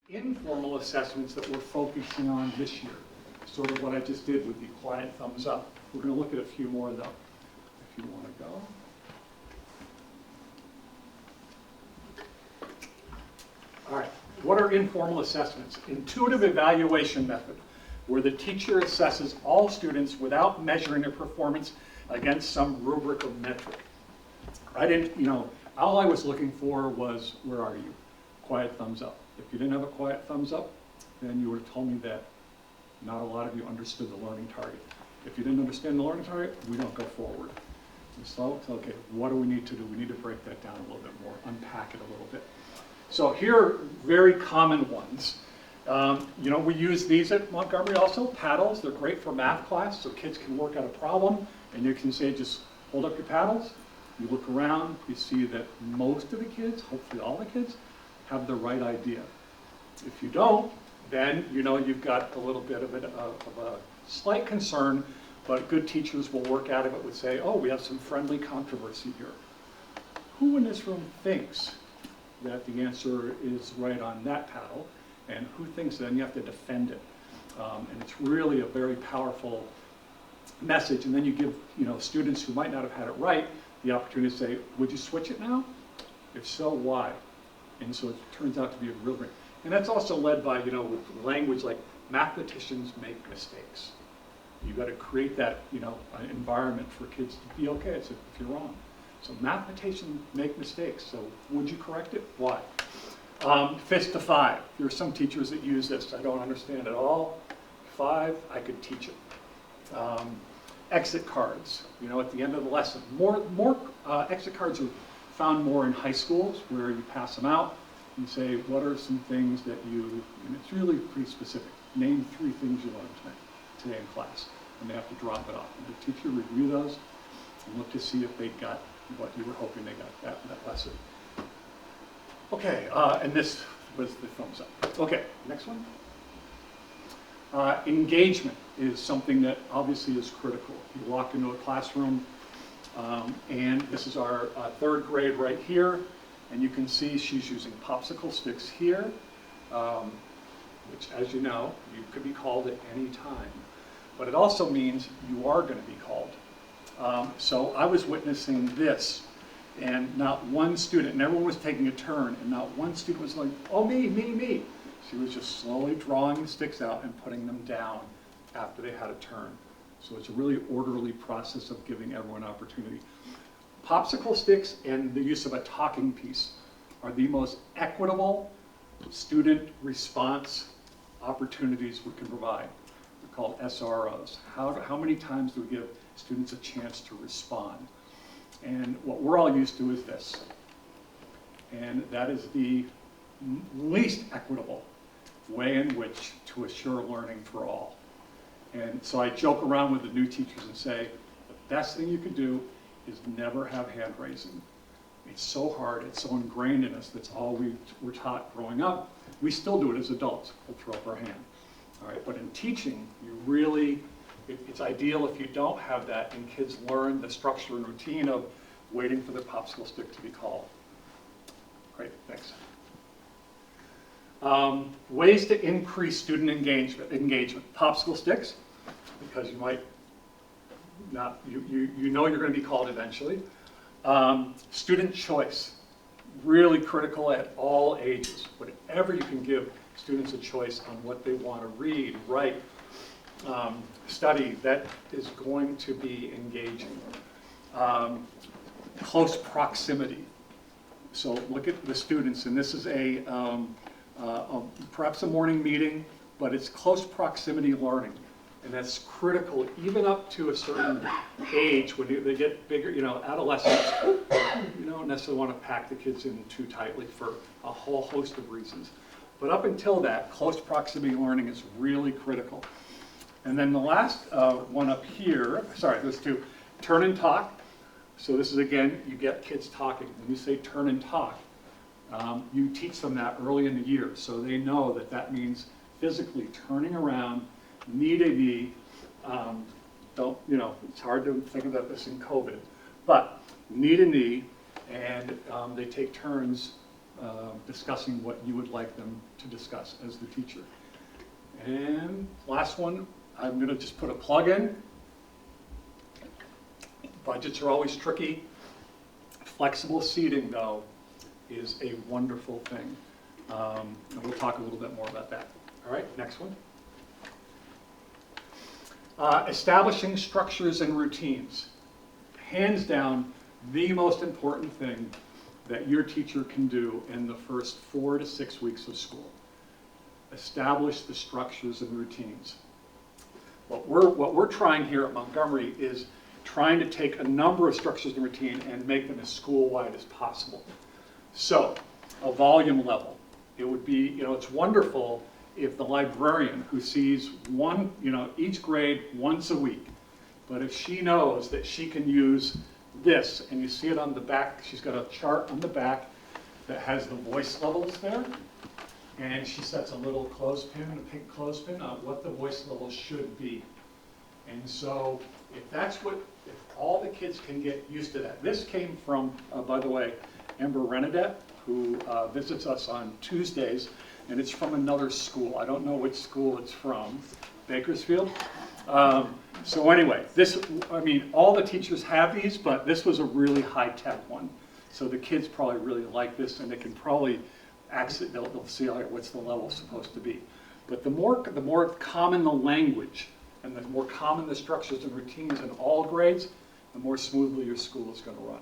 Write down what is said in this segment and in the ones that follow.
Informal assessments that we're focusing on this year, sort of what I just did with the quiet thumbs up. We're going to look at a few more though, if you want to go. All right, what are informal assessments? Intuitive evaluation method, where the teacher assesses all students without measuring their performance against some rubric of metric. I didn't, all I was looking for was, where are you? Quiet thumbs up. If you didn't have a quiet thumbs up, then you would have told me that not a lot of you understood the learning target. If you didn't understand the learning target, we don't go forward. And so, okay, what do we need to do? We need to break that down a little bit more, unpack it a little bit. So here are very common ones. We use these at Montgomery also, paddles. They're great for math class, so kids can work out a problem, and you can say, just hold up your paddles. You look around, you see that most of the kids, hopefully all the kids, have the right idea. If you don't, then you've got a little bit of a slight concern, but good teachers will work out of it, would say, oh, we have some friendly controversy here. Who in this room thinks that the answer is right on that paddle, and who thinks then you have to defend it? And it's really a very powerful message, and then you give students who might not have had it right the opportunity to say, would you switch it now? If so, why? And so it turns out to be a real great. And that's also led by, with language like mathematicians make mistakes. You've got to create that, environment for kids to be okay if you're wrong. So mathematicians make mistakes. So would you correct it? Why? Fist to 5. There are some teachers that use this. I don't understand at all. 5, I could teach it. Exit cards. At the end of the lesson. More exit cards are found more in high schools where you pass them out and say, what are some things that and it's really pretty specific. Name 3 things you learned today in class. And they have to drop it off. And the teacher review those and look to see if they got what you were hoping they got that lesson. Okay, and this was the thumbs up. Okay, next one. Engagement is something that obviously is critical. You walk into a classroom, and this is our 3rd grade right here, and you can see she's using popsicle sticks here, which, as you know, you could be called at any time. But it also means you are going to be called. So I was witnessing this, and not one student, and everyone was taking a turn, and not one student was like, oh, me, me, me. She was just slowly drawing the sticks out and putting them down after they had a turn. So it's a really orderly process of giving everyone opportunity. Popsicle sticks and the use of a talking piece are the most equitable student response opportunities we can provide. They're called SROs. How many times do we give students a chance to respond? And what we're all used to is this. And that is the least equitable way in which to assure learning for all. And so I joke around with the new teachers and say, the best thing you could do is never have hand raising. It's so hard, it's so ingrained in us, that's all we were taught growing up. We still do it as adults, we'll throw up our hand. All right, but in teaching, it's ideal if you don't have that, and kids learn the structure and routine of waiting for the popsicle stick to be called. Great, thanks. Ways to increase student engagement. Popsicle sticks, because you might not, you know you're going to be called eventually. Student choice, really critical at all ages. Whatever you can give students a choice on what they want to read, write, study, that is going to be engaging. Close proximity. So look at the students, and this is perhaps a morning meeting, but it's close proximity learning. And that's critical even up to a certain age when they get bigger, adolescents, you don't necessarily want to pack the kids in too tightly for a whole host of reasons. But up until that, close proximity learning is really critical. And then the last one up here, sorry, there's 2, turn and talk. So this is, again, you get kids talking. When you say turn and talk, you teach them that early in the year, so they know that that means physically turning around, knee to knee. It's hard to think about this in COVID, but knee to knee, and they take turns discussing what you would like them to discuss as the teacher. And last one, I'm going to just put a plug in. Budgets are always tricky. Flexible seating, though, is a wonderful thing. And we'll talk a little bit more about that. All right, next one. Establishing structures and routines. Hands down, the most important thing that your teacher can do in the first 4 to 6 weeks of school. Establish the structures and routines. What we're trying here at Montgomery is trying to take a number of structures and routine and make them as school-wide as possible. So, a volume level. It would be, it's wonderful if the librarian who sees one, each grade once a week, but if she knows that she can use this, and you see it on the back, she's got a chart on the back that has the voice levels there, and she sets a little clothespin, a pink clothespin, on what the voice level should be. And so, if all the kids can get used to that. This came from, by the way, Amber Renadette, who visits us on Tuesdays, and it's from another school. I don't know which school it's from, Bakersfield. So anyway, all the teachers have these, but this was a really high-tech one. So the kids probably really like this, and they can probably they'll see what's the level supposed to be. But the more common the language, and the more common the structures and routines in all grades, the more smoothly your school is going to run.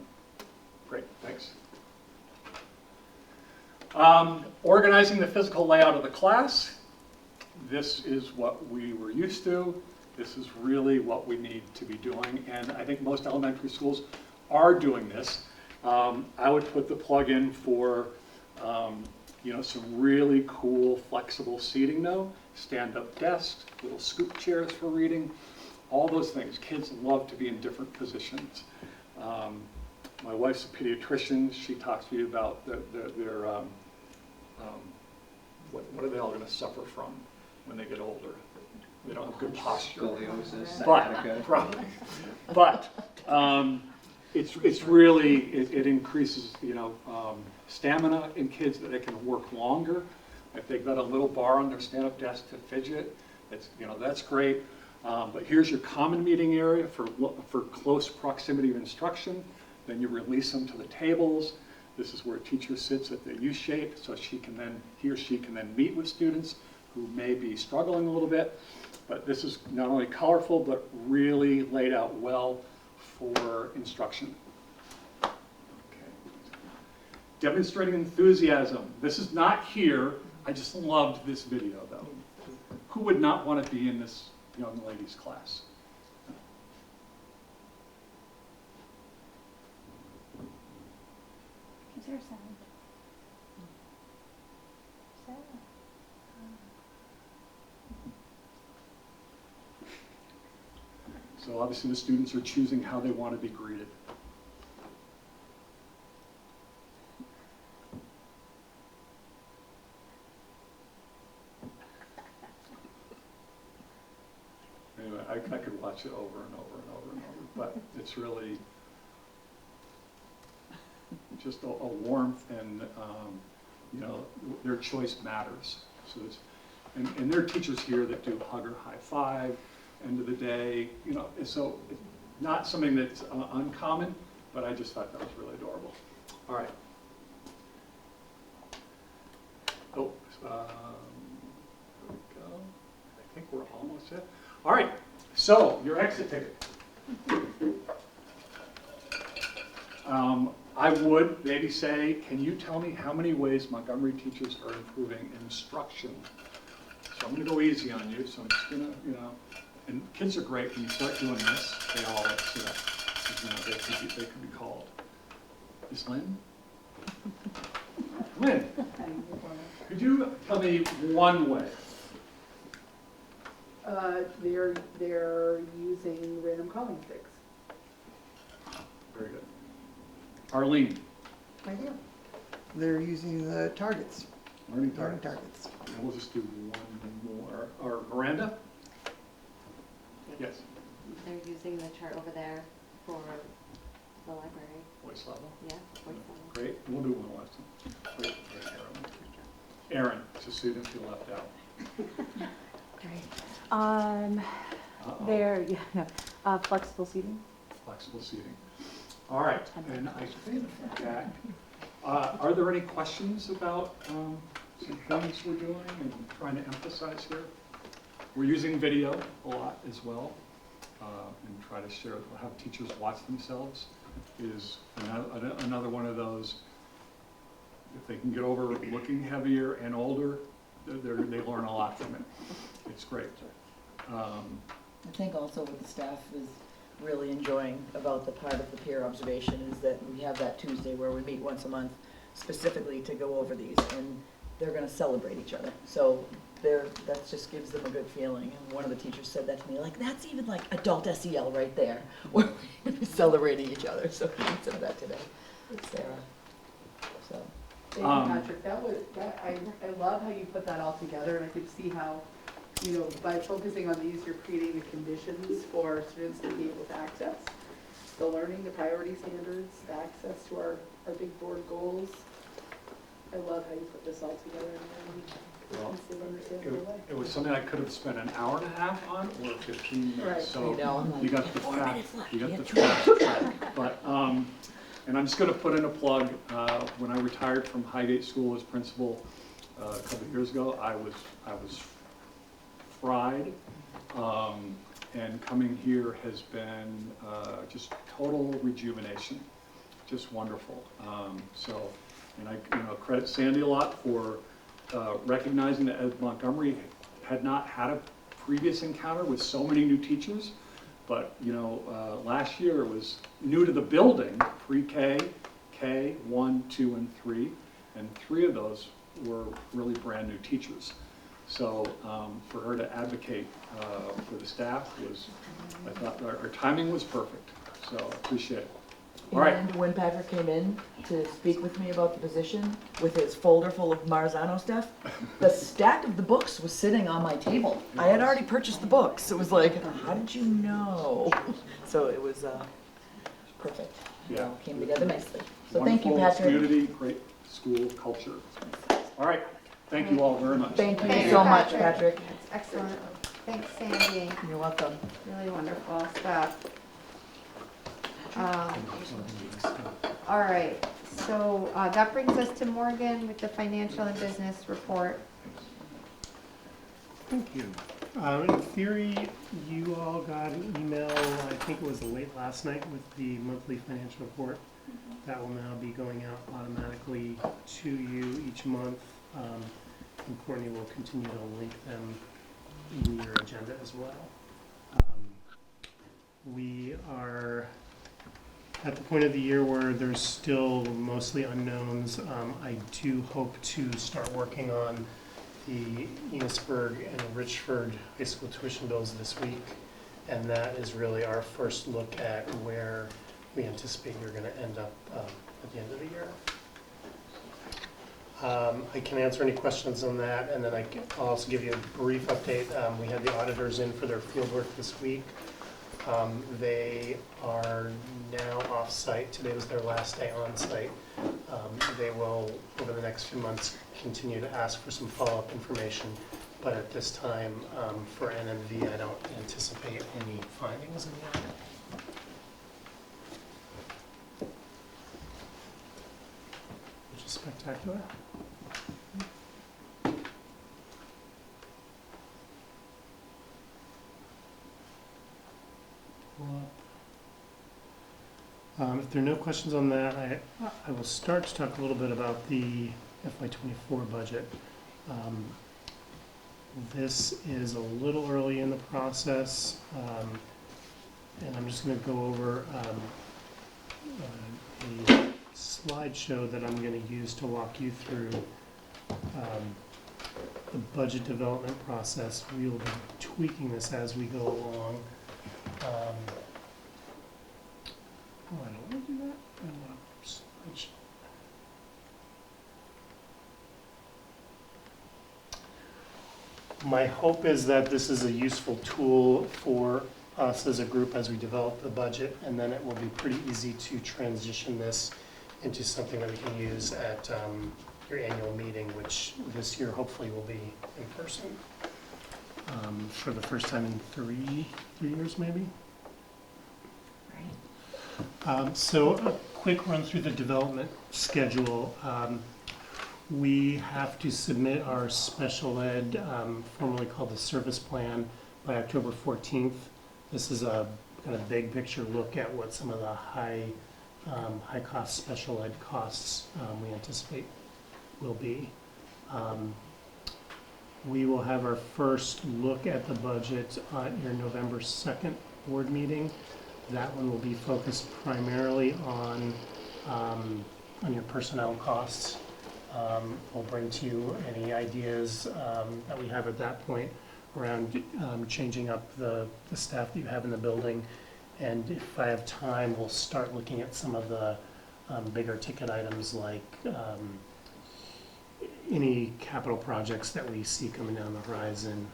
Great, thanks. Organizing the physical layout of the class. This is what we were used to. This is really what we need to be doing, and I think most elementary schools are doing this. I would put the plug in for some really cool flexible seating though, stand-up desks, little scoop chairs for reading, all those things. Kids love to be in different positions. My wife's a pediatrician. She talks to you about their what are they all going to suffer from when they get older? They don't have good posture. Scoliosis, but it's really, it increases, stamina in kids that they can work longer. If they've got a little bar on their stand-up desk to fidget, that's great. But here's your common meeting area for close proximity of instruction. Then you release them to the tables. This is where a teacher sits at the U shape, so he or she can then meet with students who may be struggling a little bit. But this is not only colorful, but really laid out well for instruction. Okay. Demonstrating enthusiasm. This is not here. I just loved this video, though. Who would not want to be in this young lady's class? Is there a sound? So obviously the students are choosing how they want to be greeted. Anyway, I could watch it over and over and over and over, but it's really just a warmth, and their choice matters. So and there are teachers here that do hug or high five, end of the day, so not something that's uncommon, but I just thought that was really adorable. All right. Oh, there we go. I think we're almost there. All right, so your exit ticket. I would maybe say, can you tell me how many ways Montgomery teachers are improving instruction? So I'm going to go easy on you, so I'm just going to, and kids are great when you start doing this. They all like to that. They could be called. Is Lynn? Lynn, could you tell me one way? They're using random calling sticks. Very good. Arlene? I do. They're using the targets. Learning targets. And we'll just do one more. Or Miranda? Yes. They're using the chart over there for the library. Voice level. Yeah, voice level. Great. We'll do one last one. Great. Aaron, just so you didn't feel left out. Uh-oh. There, yeah, flexible seating. Flexible seating. All right, and I think that, are there any questions about some things we're doing and trying to emphasize here? We're using video a lot as well, and try to share, have teachers watch themselves is another one of those. If they can get over looking heavier and older, they learn a lot from it. It's great. I think also what the staff is really enjoying about the part of the peer observation is that we have that Tuesday where we meet once a month specifically to go over these, and they're going to celebrate each other. So that just gives them a good feeling. And one of the teachers said that to me, like, that's even like adult SEL right there, where we're celebrating each other. So we said that today with Sarah. So. Thank you, Patrick. I love how you put that all together, and I could see how, you know, by focusing on these, you're creating the conditions for students to be able to access the learning, the priority standards, the access to our big board goals. I love how you put this all together in a cohesive, understandable way. It was something I could have spent an hour and a half on or 15 minutes. Right. So I know. you got the 4 fact, minutes left. you got Yeah. the fact. But and I'm just going to put in a plug. When I retired from Highgate School as principal a couple of years ago, I was fried, and coming here has been just total rejuvenation, just wonderful. And I credit Sandy a lot for recognizing that Ed Montgomery had not had a previous encounter with so many new teachers. But, last year it was new to the building, pre-K, K, 1, 2, and 3. And 3 of those were really brand new teachers. So for her to advocate for the staff I thought our timing was perfect. So I appreciate it. All right. And when Patrick came in to speak with me about the position, with his folder full of Marzano stuff, the stack of the books was sitting on my table. I had already purchased the books. It was like, how did you know? So it was perfect. It Yeah. all came together nicely. So thank you, Wonderful Patrick. community, great school culture. All right. Thank you all very much. Thank you Thank so you, much, Patrick. Patrick. Excellent. Thanks, Sandy. You're welcome. Really wonderful stuff. All right, so that brings us to Morgan with the financial and business report. Thank you. In theory, you all got an email, I think it was late last night, with the monthly financial report. That will now be going out automatically to you each month. And Courtney will continue to link them in your agenda as well. We are at the point of the year where there's still mostly unknowns. I do hope to start working on the Enosburg and Richford high school tuition bills this week, and that is really our first look at where we anticipate you're going to end up at the end of the year. I can answer any questions on that, and then I'll also give you a brief update. We had the auditors in for their field work this week. They are now off-site. Today was their last day on-site. They will, over the next few months, continue to ask for some follow-up information. But at this time, for NMV, I don't anticipate any findings in the audit. Which is spectacular. If there are no questions on that, I will start to talk a little bit about the Fy24 budget. This is a little early in the process, and I'm just going to go over a slideshow that I'm going to use to walk you through the budget development process. We will be tweaking this as we go along. I don't want to do that. I want to slideshow. My hope is that this is a useful tool for us as a group as we develop the budget, and then it will be pretty easy to transition this into something that we can use at your annual meeting, which this year hopefully will be in person for the first time in three years maybe. So a quick run through the development schedule. We have to submit our special ed, formerly called the service plan, by October 14th. This is a kind of big picture look at what some of the high cost special ed costs we anticipate will be. We will have our first look at the budget at your November 2nd board meeting. That one will be focused primarily on your personnel costs. We'll bring to you any ideas that we have at that point around changing up the staff that you have in the building. And if I have time, we'll start looking at some of the bigger ticket items like any capital projects that we see coming down the horizon.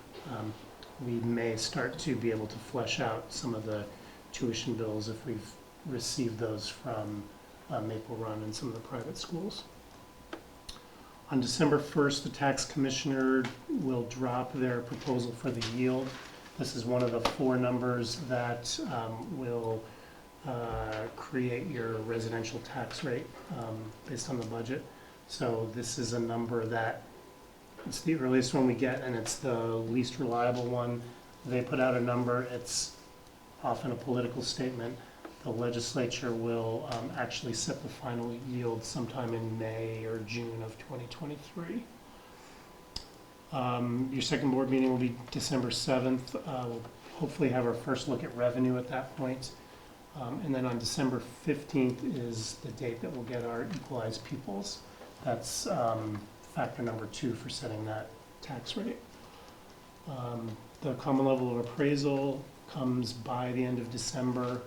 We may start to be able to flesh out some of the tuition bills if we've received those from Maple Run and some of the private schools. On December 1st, the tax commissioner will drop their proposal for the yield. This is one of the 4 numbers that will create your residential tax rate based on the budget. So this is a number that it's the earliest one we get, and it's the least reliable one. They put out a number. It's often a political statement. The legislature will actually set the final yield sometime in May or June of 2023. Your second board meeting will be December 7th. We'll hopefully have our first look at revenue at that point. And then on December 15th is the date that we'll get our equalized pupils. That's factor number 2 for setting that tax rate. The common level of appraisal comes by the end of December.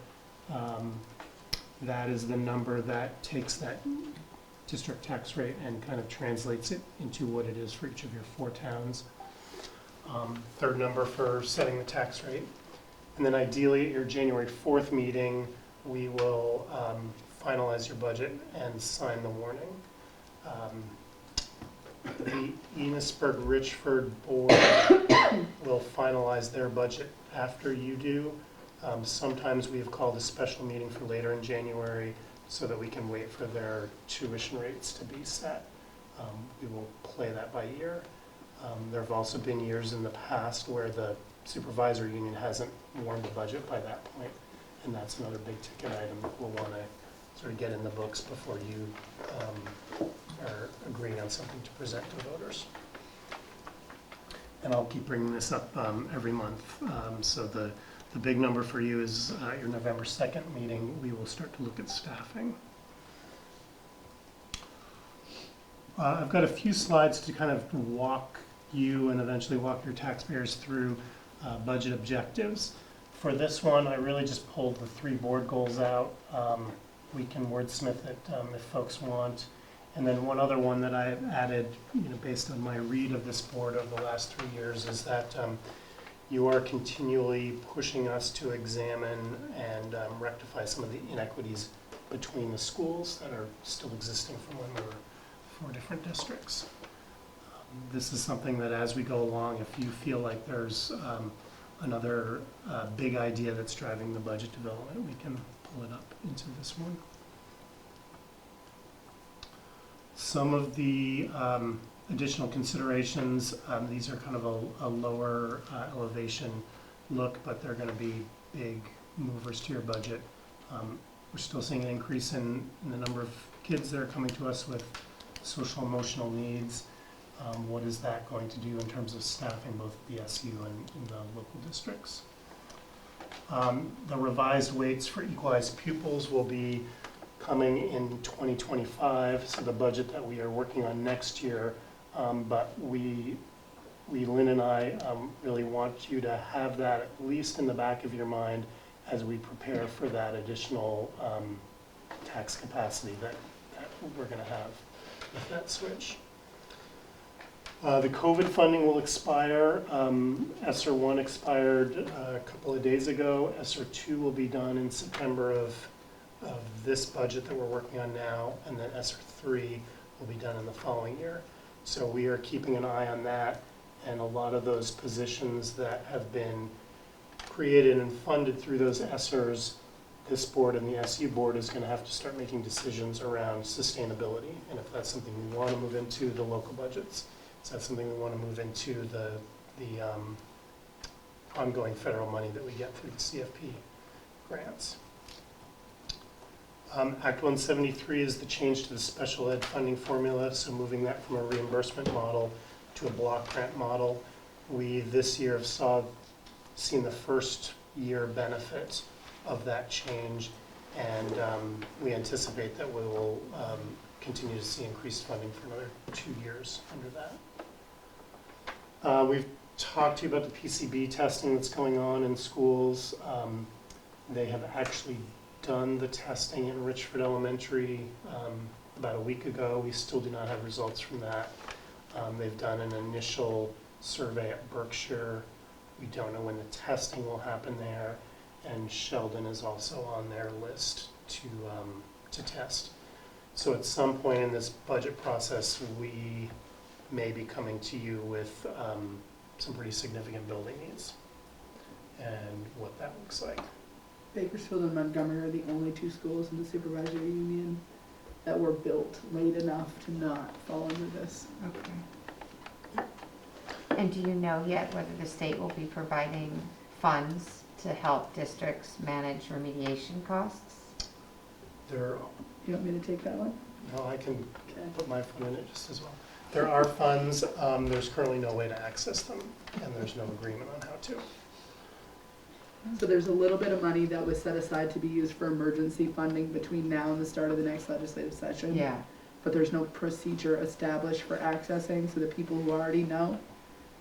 That is the number that takes that district tax rate and kind of translates it into what it is for each of your 4 towns. Third number for setting the tax rate. And then ideally at your January 4th meeting, we will finalize your budget and sign the warning. The Enosburg-Richford board will finalize their budget after you do. Sometimes we have called a special meeting for later in January so that we can wait for their tuition rates to be set. We will play that by ear. There have also been years in the past where the supervisor union hasn't warned the budget by that point, and that's another big ticket item that we'll want to sort of get in the books before you are agreeing on something to present to voters. And I'll keep bringing this up every month. So the big number for you is your November 2nd meeting. We will start to look at staffing. I've got a few slides to kind of walk you and eventually walk your taxpayers through budget objectives. For this one, I really just pulled the 3 board goals out. We can wordsmith it if folks want. And then one other one that I have added, based on my read of this board over the last 3 years, is that you are continually pushing us to examine and rectify some of the inequities between the schools that are still existing from when we were 4 different districts. This is something that as we go along, if you feel like there's another big idea that's driving the budget development, we can pull it up into this one. Some of the additional considerations, these are kind of a lower elevation look, but they're going to be big movers to your budget. We're still seeing an increase in the number of kids that are coming to us with social emotional needs. What is that going to do in terms of staffing both the SU and in the local districts? The revised weights for equalized pupils will be coming in 2025, so the budget that we are working on next year. But Lynn and I really want you to have that at least in the back of your mind as we prepare for that additional tax capacity that we're going to have with that switch. The COVID funding will expire. ESSER 1 expired a couple of days ago. ESSER 2 will be done in September of this budget that we're working on now, and then ESSER 3 will be done in the following year. So we are keeping an eye on that, and a lot of those positions that have been created and funded through those ESSERs, this board and the SU board is going to have to start making decisions around sustainability, and if that's something we want to move into the local budgets, is that something we want to move into the ongoing federal money that we get through the CFP grants. Act 173 is the change to the special ed funding formula, so moving that from a reimbursement model to a block grant model. We this year have seen the first year benefit of that change, and we anticipate that we will continue to see increased funding for another 2 years under that. We've talked to you about the PCB testing that's going on in schools. They have actually done the testing in Richford Elementary about a week ago. We still do not have results from that. They've done an initial survey at Berkshire. We don't know when the testing will happen there, and Sheldon is also on their list to test. So at some point in this budget process, we may be coming to you with some pretty significant building needs and what that looks like. Bakersfield and Montgomery are the only two schools in the supervisory union that were built late enough to not fall under this. Okay. And do you know yet whether the state will be providing funds to help districts manage remediation costs? There, You want me to take that one? no, I can Okay. put my foot in it just as well. There are funds, there's currently no way to access them, and there's no agreement on how to. So there's a little bit of money that was set aside to be used for emergency funding between now and the start of the next legislative session. Yeah, But there's no procedure established for accessing, so the people who already know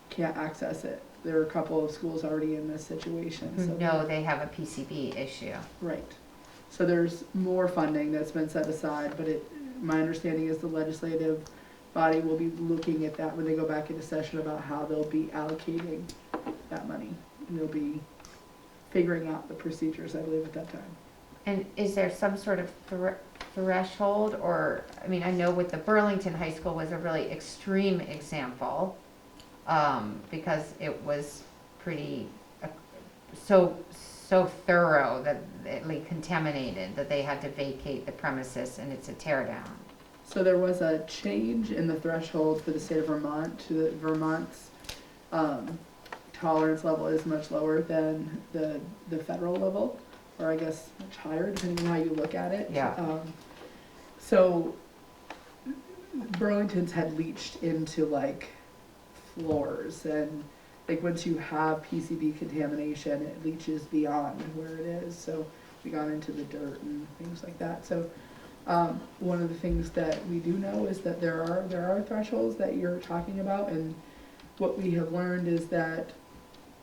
can't access it. There are a couple of schools already in this situation. who So know they have a PCB issue. Right. So there's more funding that's been set aside, but my understanding is the legislative body will be looking at that when they go back into session about how they'll be allocating that money. And they'll be figuring out the procedures, I believe, at that time. And is there some sort of threshold, or, I mean, I know with the Burlington High School was a really extreme example, because it was pretty, so thorough that it contaminated that they had to vacate the premises, and it's a tear down. So there was a change in the threshold for the state of Vermont to the Vermont's tolerance level is much lower than the federal level, or I guess much higher, depending on how you look at it. Yeah. So Burlington's had leached into like floors, and like once you have PCB contamination, it leaches beyond where it is. So we got into the dirt and things like that. So one of the things that we do know is that there are thresholds that you're talking about, and what we have learned is that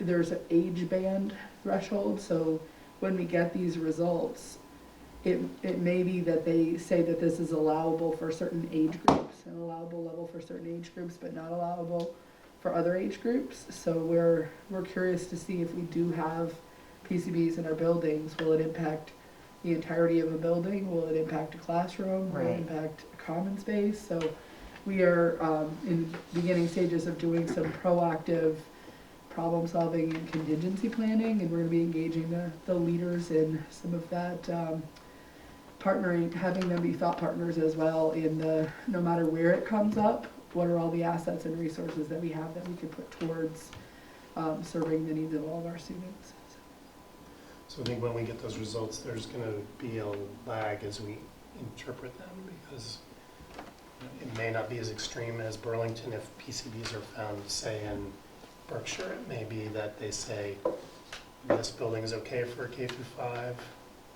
there's an age band threshold. So when we get these results, it may be that they say that this is allowable for certain age groups, an allowable level for certain age groups, but not allowable for other age groups. So we're curious to see if we do have PCBs in our buildings, will it impact the entirety of a building? Will it impact a classroom? Will Right. it impact a common space? So we are in beginning stages of doing some proactive problem solving and contingency planning, and we're going to be engaging the leaders in some of that, partnering, having them be thought partners as well in no matter where it comes up, what are all the assets and resources that we have that we can put towards serving the needs of all of our students. So I think when we get those results, there's going to be a lag as we interpret them, because it may not be as extreme as Burlington if PCBs are found, say, in Berkshire. It may be that they say this building is okay for K through 5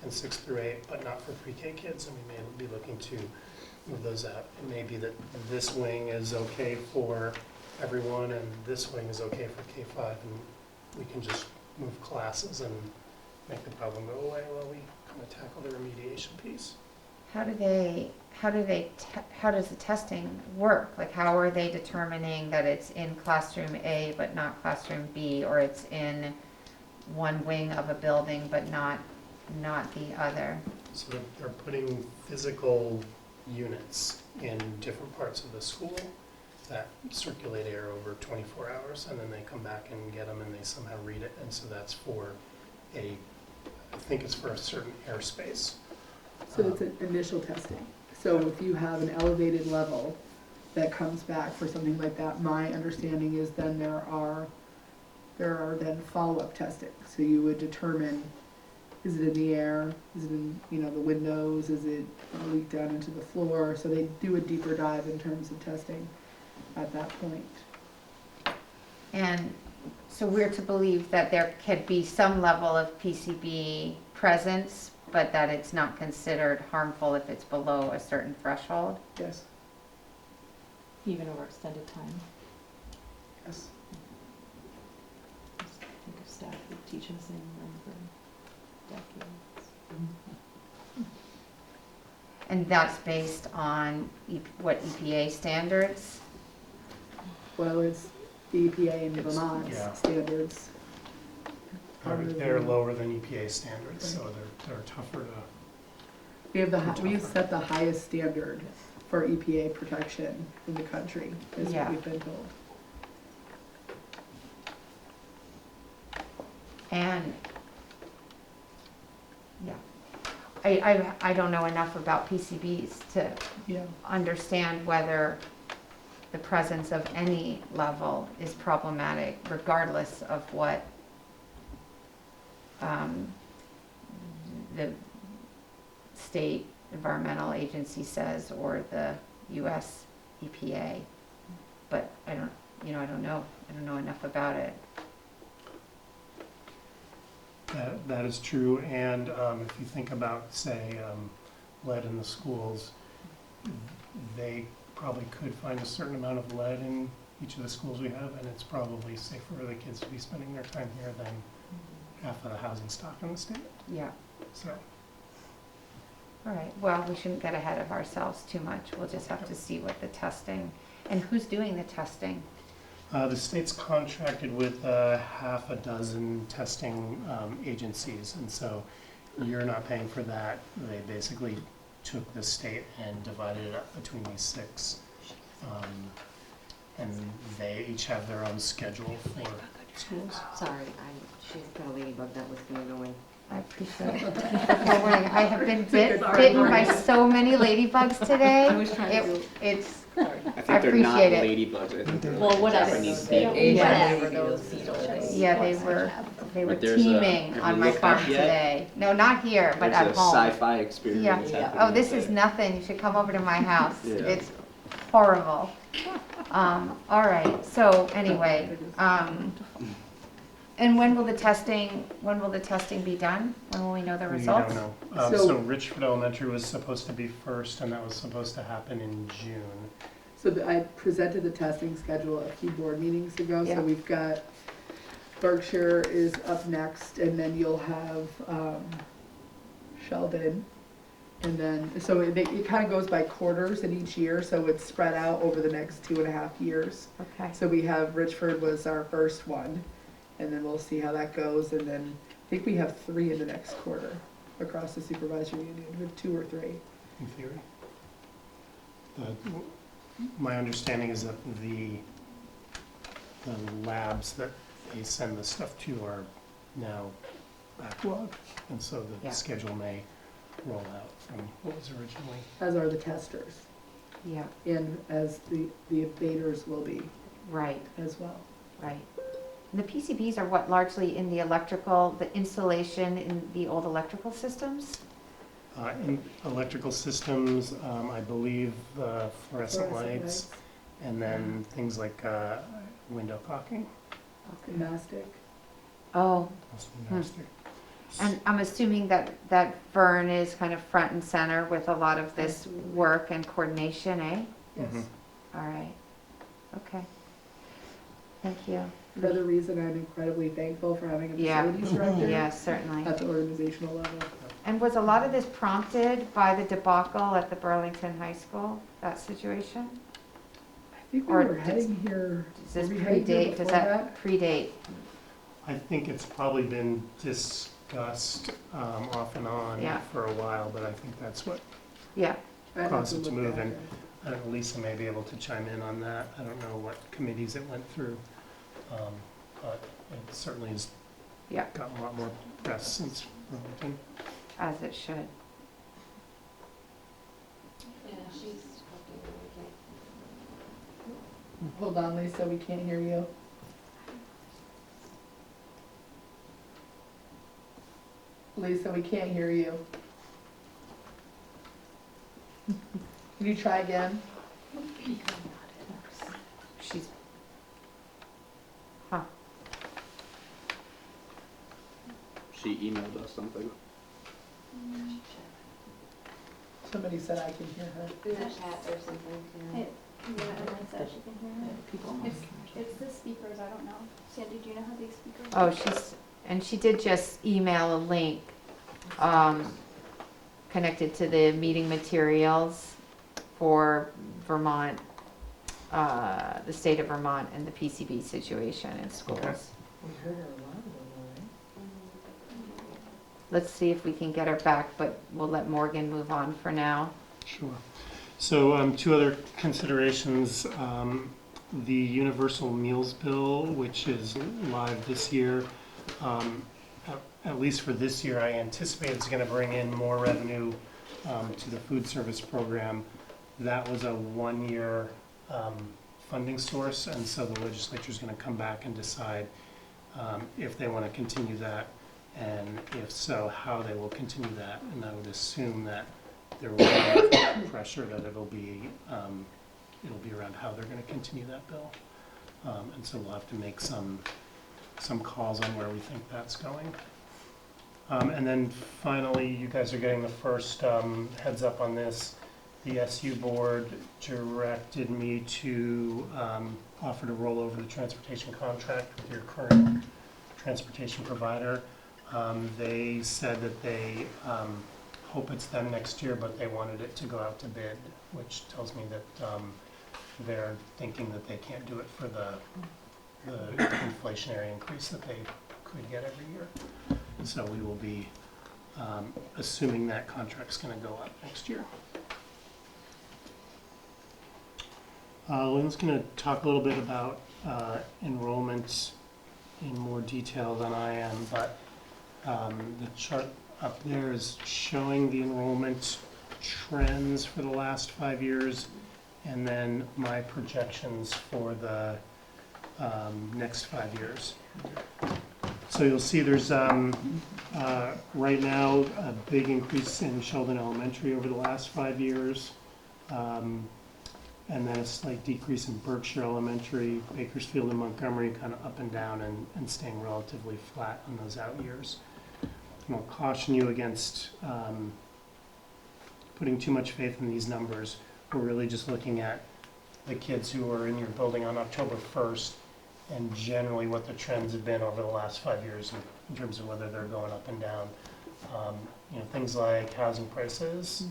and 6 through 8, but not for pre-K kids, and we may be looking to move those out. It may be that this wing is okay for everyone and this wing is okay for K-5, and we can just move classes and make the problem go away while we kind of tackle the remediation piece. How does the testing work? Like, how are they determining that it's in classroom A but not classroom B, or it's in one wing of a building but not the other? So they're putting physical units in different parts of the school that circulate air over 24 hours, and then they come back and get them, and they somehow read it, and so that's for I think it's for a certain airspace. So it's an initial testing. So if you have an elevated level that comes back for something like that, my understanding is then there are then follow-up testing. So you would determine, is it in the air? Is it in, the windows? Is it leaked down into the floor? So they do a deeper dive in terms of testing at that point. And so we're to believe that there could be some level of PCB presence, but that it's not considered harmful if it's below a certain threshold? Yes, Even over extended time. yes. Just think of staff who teach in the same room for decades. And that's based on what EPA standards? Well, it's the EPA and It's- Vermont's yeah. standards. They're lower than EPA standards, so they're tougher to. We've set the highest standard for EPA protection in the country, is what Yeah. we've been told. And, yeah. I don't know enough about PCBs to Yeah. understand whether the presence of any level is problematic, regardless of what the state environmental agency says or the US EPA. But I don't know enough about it. That is true, and if you think about, say, lead in the schools, they probably could find a certain amount of lead in each of the schools we have, and it's probably safer for the kids to be spending their time here than half of the housing stock in the state, Yeah, so. all right. Well, we shouldn't get ahead of ourselves too much. We'll just have to see what the testing, and who's doing the testing? The state's contracted with half a dozen testing agencies, and so you're not paying for that. They basically took the state and divided it up between these 6. And they each have their own schedule for schools. Sorry, she's got a ladybug that was gonna go in. I appreciate it. Don't worry, I have been bitten by so many ladybugs today. I was trying to do. It's, I think they're not appreciate it. ladybugs. I think they're Well, whatever. Japanese Asian beetles. Yeah. whatever those beetles. yeah, they were But there's a- teeming have on you my looked farm up yet? today. No, not here, but There's at a home. sci-fi experience Yeah. happening Oh, this up is there. nothing. You should come over to my house. Yeah. It's horrible. All right, so anyway, and when will the testing be done? When will we know the We results? don't know. So- So Richford Elementary was supposed to be first, and that was supposed to happen in June. So I presented the testing schedule a few board meetings ago, Yeah. so we've got Berkshire is up next, and then you'll have Sheldon. And then, so it kind of goes by quarters in each year, so it's spread out over the next 2.5 years. Okay, So we have, Richford was our first one, and then we'll see how that goes, and then I think we have 3 in the next quarter across the supervisory union, with 2 or 3. In theory. My understanding is that the labs that they send the stuff to are now backlogged, and so Yeah. the schedule may roll out from what was originally. As are the testers, yeah, and as the abaters will be right, as well. right. The PCBs are what, largely in the installation in the old electrical systems? In electrical systems, I believe fluorescent lights, and then things like window caulking, Mastic. Oh, mostly Hmm. mastic. and I'm assuming that Vern is kind of front and center with a lot of this work and coordination, eh? Yes. Mhm. All right, okay. Thank you. Another reason I'm incredibly thankful for having a Yeah. facilities director Yes, certainly. at the organizational level. And was a lot of this prompted by the debacle at the Burlington High School, that situation? I think we Or were does- heading here. Does this Were we heading here predate, does before that predate? I think it's probably been discussed off and on Yeah. for a while, but I think that's what Yeah, I have caused it to look move, back and at it. I don't know, Lisa may be able to chime in on that. I don't know what committees it went through, but it certainly has Yeah. gotten a lot more press since Burlington. As it should. Hold on, Lisa, we can't hear you. Lisa, we can't hear you. Can you try again? She's, huh, She emailed us something. Somebody said I can hear her. In the chat or something, yeah. Yeah, and I said she can hear it. It's the speakers, I don't know. Sandy, do you know how these speakers? oh, and she did just email a link, connected to the meeting materials for Vermont, the state of Vermont and the PCB situation in schools. Okay. We heard her a while ago, though, right? Let's see if we can get her back, but we'll let Morgan move on for now. Sure. So two other considerations. The Universal Meals Bill, which is live this year, at least for this year, I anticipate it's going to bring in more revenue to the food service program. That was a one-year funding source, and so the legislature is going to come back and decide if they want to continue that, and if so, how they will continue that. And I would assume that there will be pressure that it'll be around how they're going to continue that bill, and so we'll have to make some calls on where we think that's going. And then finally, you guys are getting the first heads up on this. The SU board directed me to offer to roll over the transportation contract with your current transportation provider. They said that they hope it's done next year, but they wanted it to go out to bid, which tells me that they're thinking that they can't do it for the inflationary increase that they could get every year. So we will be assuming that contract's going to go up next year. Lynn's going to talk a little bit about enrollment in more detail than I am, but the chart up there is showing the enrollment trends for the last 5 years, and then my projections for the next 5 years. So you'll see there's right now a big increase in Sheldon Elementary over the last 5 years, and then a slight decrease in Berkshire Elementary, Bakersfield and Montgomery kind of up and down and staying relatively flat on those out years. And I'll caution you against putting too much faith in these numbers. We're really just looking at the kids who are in your building on October 1st and generally what the trends have been over the last 5 years in terms of whether they're going up and down. Things like housing prices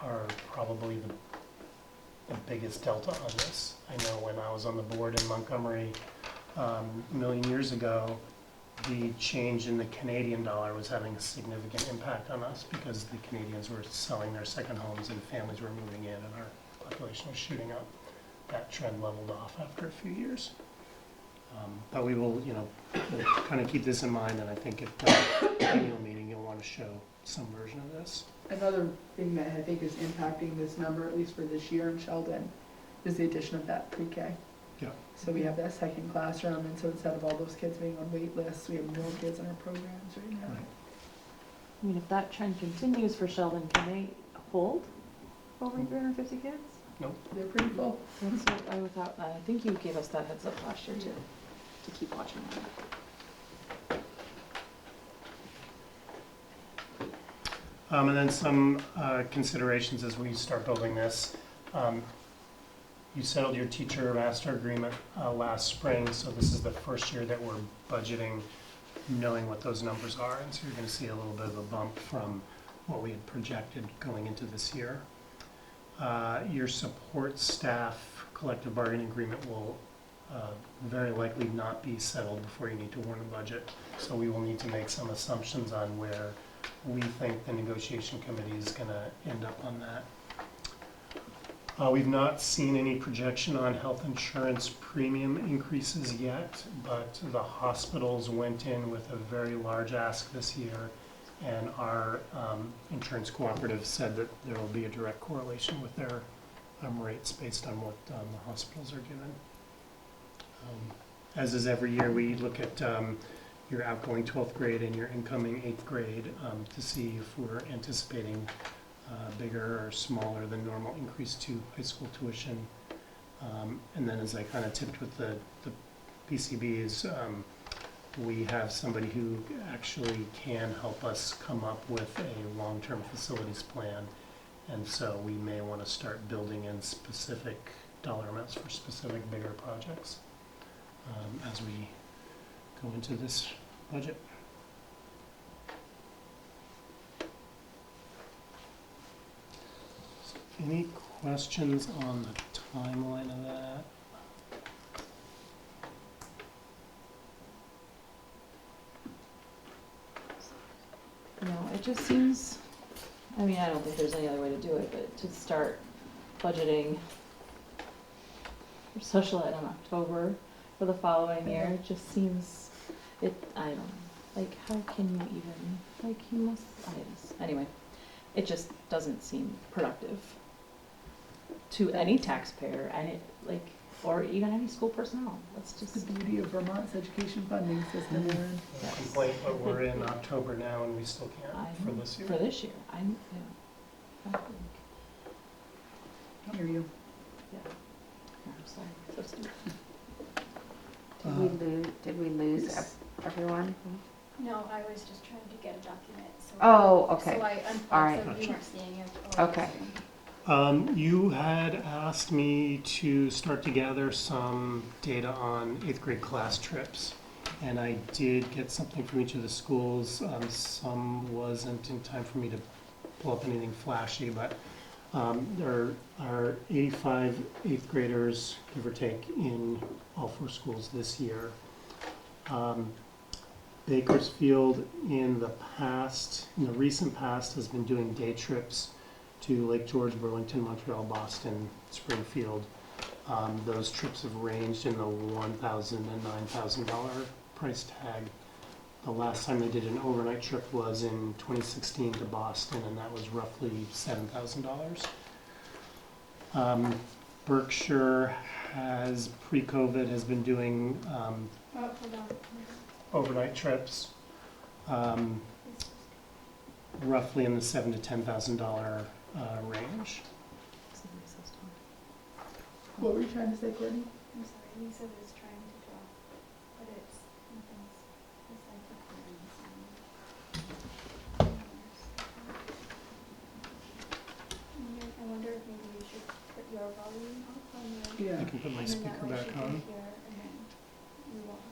are probably the biggest delta on this. I know when I was on the board in Montgomery a million years ago, the change in the Canadian dollar was having a significant impact on us because the Canadians were selling their second homes and families were moving in and our population was shooting up. That trend leveled off after a few years. But we will, we'll kind of keep this in mind, and I think at the annual meeting you'll want to show some version of this. Another thing that I think is impacting this number, at least for this year in Sheldon, is the addition of that pre-K. Yeah. So we have that second classroom, and so instead of all those kids being on wait lists, we have more kids in our programs right now. Right. I mean, if that trend continues for Sheldon, can they hold over 350 kids? They're pretty full. That's what I think you gave us that heads up last year too, to keep watching that. And then some considerations as we start building this. You settled your teacher master agreement last spring, so this is the first year that we're budgeting knowing what those numbers are, and so you're going to see a little bit of a bump from what we had projected going into this year. Your support staff collective bargaining agreement will very likely not be settled before you need to warn a budget, so we will need to make some assumptions on where we think the negotiation committee is going to end up on that. We've not seen any projection on health insurance premium increases yet, but the hospitals went in with a very large ask this year, and our insurance cooperative said that there will be a direct correlation with their rates based on what the hospitals are given. As is every year, we look at your outgoing 12th grade and your incoming 8th grade to see if we're anticipating bigger or smaller than normal increase to high school tuition. And then as I kind of tipped with the PCBs, we have somebody who actually can help us come up with a long-term facilities plan. And so we may want to start building in specific dollar amounts for specific bigger projects as we go into this budget. Any questions on the timeline of that? No, it just seems, I mean, I don't think there's any other way to do it, but to start budgeting for social ed in October for the following year, it just seems, I don't know, like, how can you even, like, you must, anyway, it just doesn't seem productive to any taxpayer, and it, like, or even any school personnel. Let's It's just. the beauty of Vermont's education funding system, Erin. No complaint, but we're in October now and we still can't for this year. For this year, I think, I hear you. yeah. I'm sorry, so stupid. Did we lose everyone? No, I was just trying to get a document, so. Oh, okay. So I All unpaused, right. so you weren't seeing it. Okay. You had asked me to start to gather some data on 8th grade class trips, and I did get something from each of the schools. Some wasn't in time for me to pull up anything flashy, but there are 85 8th graders, give or take, in all 4 schools this year. Bakersfield in the recent past, has been doing day trips to Lake George, Burlington, Montreal, Boston, Springfield. Those trips have ranged in the $1,000 and $9,000 price tag. The last time they did an overnight trip was in 2016 to Boston, and that was roughly $7,000. Berkshire has, pre-COVID, has been doing Hold on. overnight trips, roughly in the $7,000 to $10,000 range. What were you trying to say, Courtney? I'm sorry, Lisa was trying to draw, but it's, nothing's, besides the curtains and I wonder if maybe you should put your volume up on your. I can put my and then speaker that way back she can on. hear, and then we won't.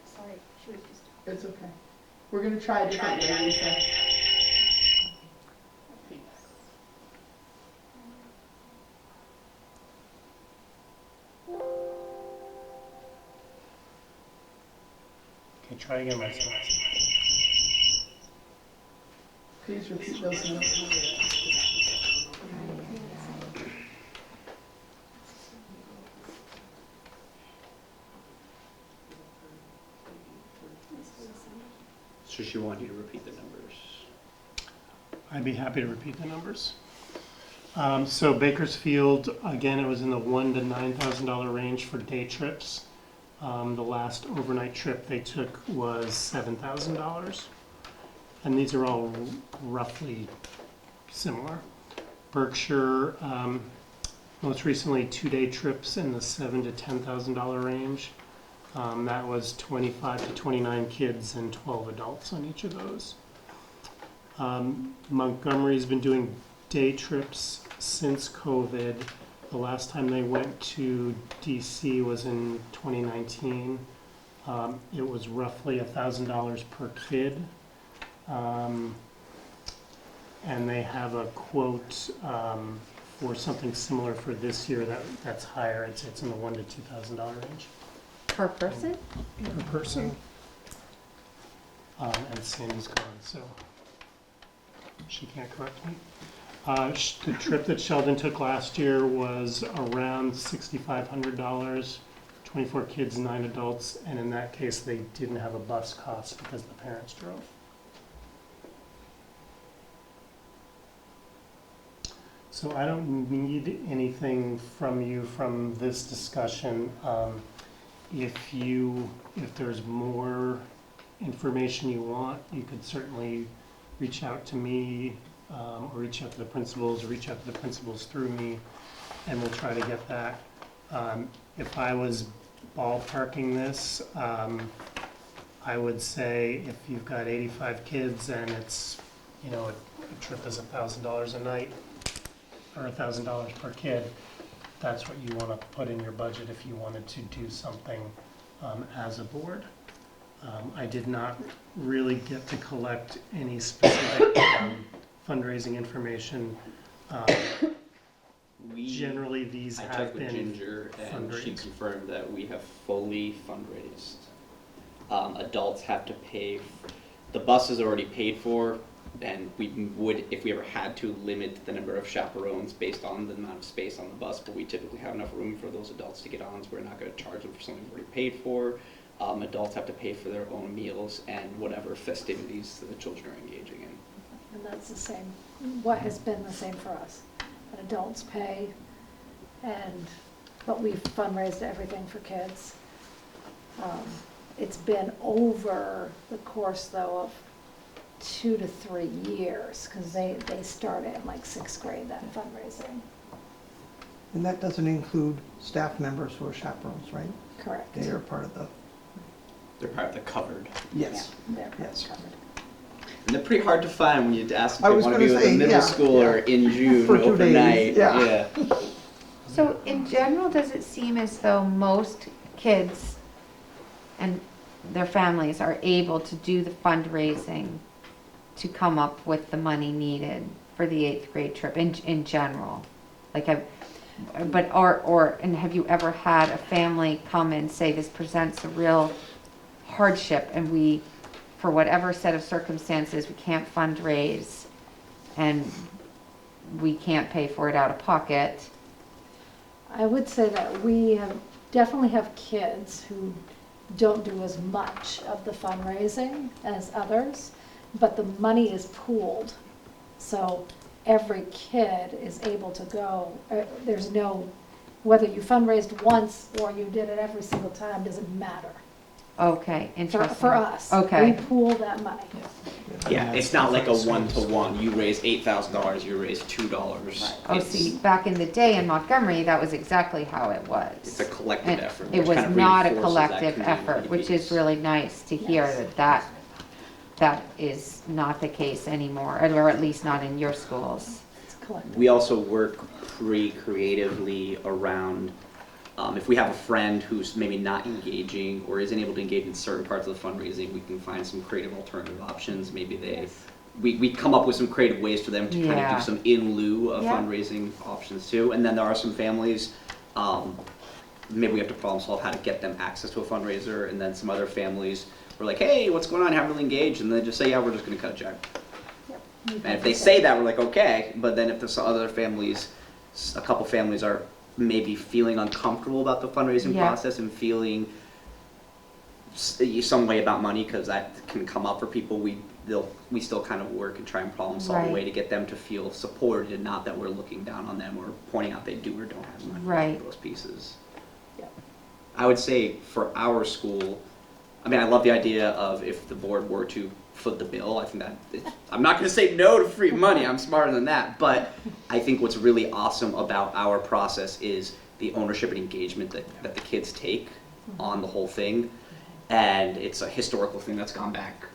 Sorry, she was just talking. It's okay. We're gonna try a different way, Lisa. Okay, try again, myself. Please repeat those notes. So she want you to repeat the numbers. I'd be happy to repeat the numbers. So Bakersfield, again, it was in the $1,000 to $9,000 range for day trips. The last overnight trip they took was $7,000. And these are all roughly similar. Berkshire, most recently 2-day trips in the $7,000 to $10,000 range. That was 25 to 29 kids and 12 adults on each of those. Montgomery's been doing day trips since COVID. The last time they went to DC was in 2019. It was roughly $1,000 per kid. And they have a quote for something similar for this year that's higher. It's in the $1,000 to $2,000 range. Per person? Per person. And Sandy's gone, so she can't correct me. The trip that Sheldon took last year was around $6,500, 24 kids, 9 adults, and in that case, they didn't have a bus cost because the parents drove. So I don't need anything from you from this discussion. If there's more information you want, you could certainly reach out to me, or reach out to the principals, or reach out to the principals through me, and we'll try to get that. If I was ballparking this, I would say if you've got 85 kids and it's, a trip is $1,000 a night, or $1,000 per kid, that's what you want to put in your budget if you wanted to do something as a board. I did not really get to collect any specific fundraising information. Generally, these I have checked with been Ginger, and she fundraised. confirmed that we have fully fundraised. Adults have to pay. The bus is already paid for, and we would, if we ever had to, limit the number of chaperones based on the amount of space on the bus, but we typically have enough room for those adults to get on, so we're not going to charge them for something we've already paid for. Adults have to pay for their own meals and whatever festivities that the children are engaging in. And that's the same, what has been the same for us. And adults pay, but we've fundraised everything for kids. It's been over the course, though, of 2 to 3 years, because they started in like 6th grade, that fundraising. And that doesn't include staff members who are chaperones, right? Correct. They are part of the, They're part of the covered. yes. Yeah, they're Yes. covered. And they're pretty hard to find when you ask if I they was want to be gonna with a say, middle yeah, schooler in June For 2 days, overnight. yeah. So in general, does it seem as though most kids and their families are able to do the fundraising to come up with the money needed for the 8th grade trip in general? Like, and have you ever had a family come and say this presents a real hardship and we, for whatever set of circumstances, we can't fundraise and we can't pay for it out of pocket? I would say that we definitely have kids who don't do as much of the fundraising as others, but the money is pooled. So every kid is able to go. There's no, whether you fundraised once or you did it every single time, doesn't matter. Okay, interesting. For us. Okay. We pool that money. Yeah, it's not like a one-to-one. You raise $8,000, you raise $2. Oh, see, back in the day in Montgomery, that was exactly how it was. It's a collective And effort. it which was kind of not a reinforces that collective community effort, which is piece. really nice to hear Yes. that is not the case anymore, or at least not in your schools. It's collective. We also work pretty creatively around, if we have a friend who's maybe not engaging or isn't able to engage in certain parts of the fundraising, we can find some creative alternative options. Maybe we come up with some creative ways for them to kind of Yeah. do some in lieu of Yeah. fundraising options too. And then there are some families, maybe we have to problem solve how to get them access to a fundraiser, and then some other families were like, hey, what's going on? I haven't really engaged, and they just say, yeah, we're just gonna cut a check. And if they say that, we're like, okay, but then if there's other families, a couple families are maybe feeling uncomfortable about the fundraising Yeah. process and feeling some way about money, because that can come up for people, we still kind of work and try and problem solve a Right. way to get them to feel supported, and not that we're looking down on them or pointing out they do or don't have money. Right. Those pieces. Yep. I would say for our school, I mean, I love the idea of if the board were to foot the bill. I think I'm not going to say no to free money. I'm smarter than that. But I think what's really awesome about our process is the ownership and engagement that the kids take on the whole thing. And it's a historical thing that's gone back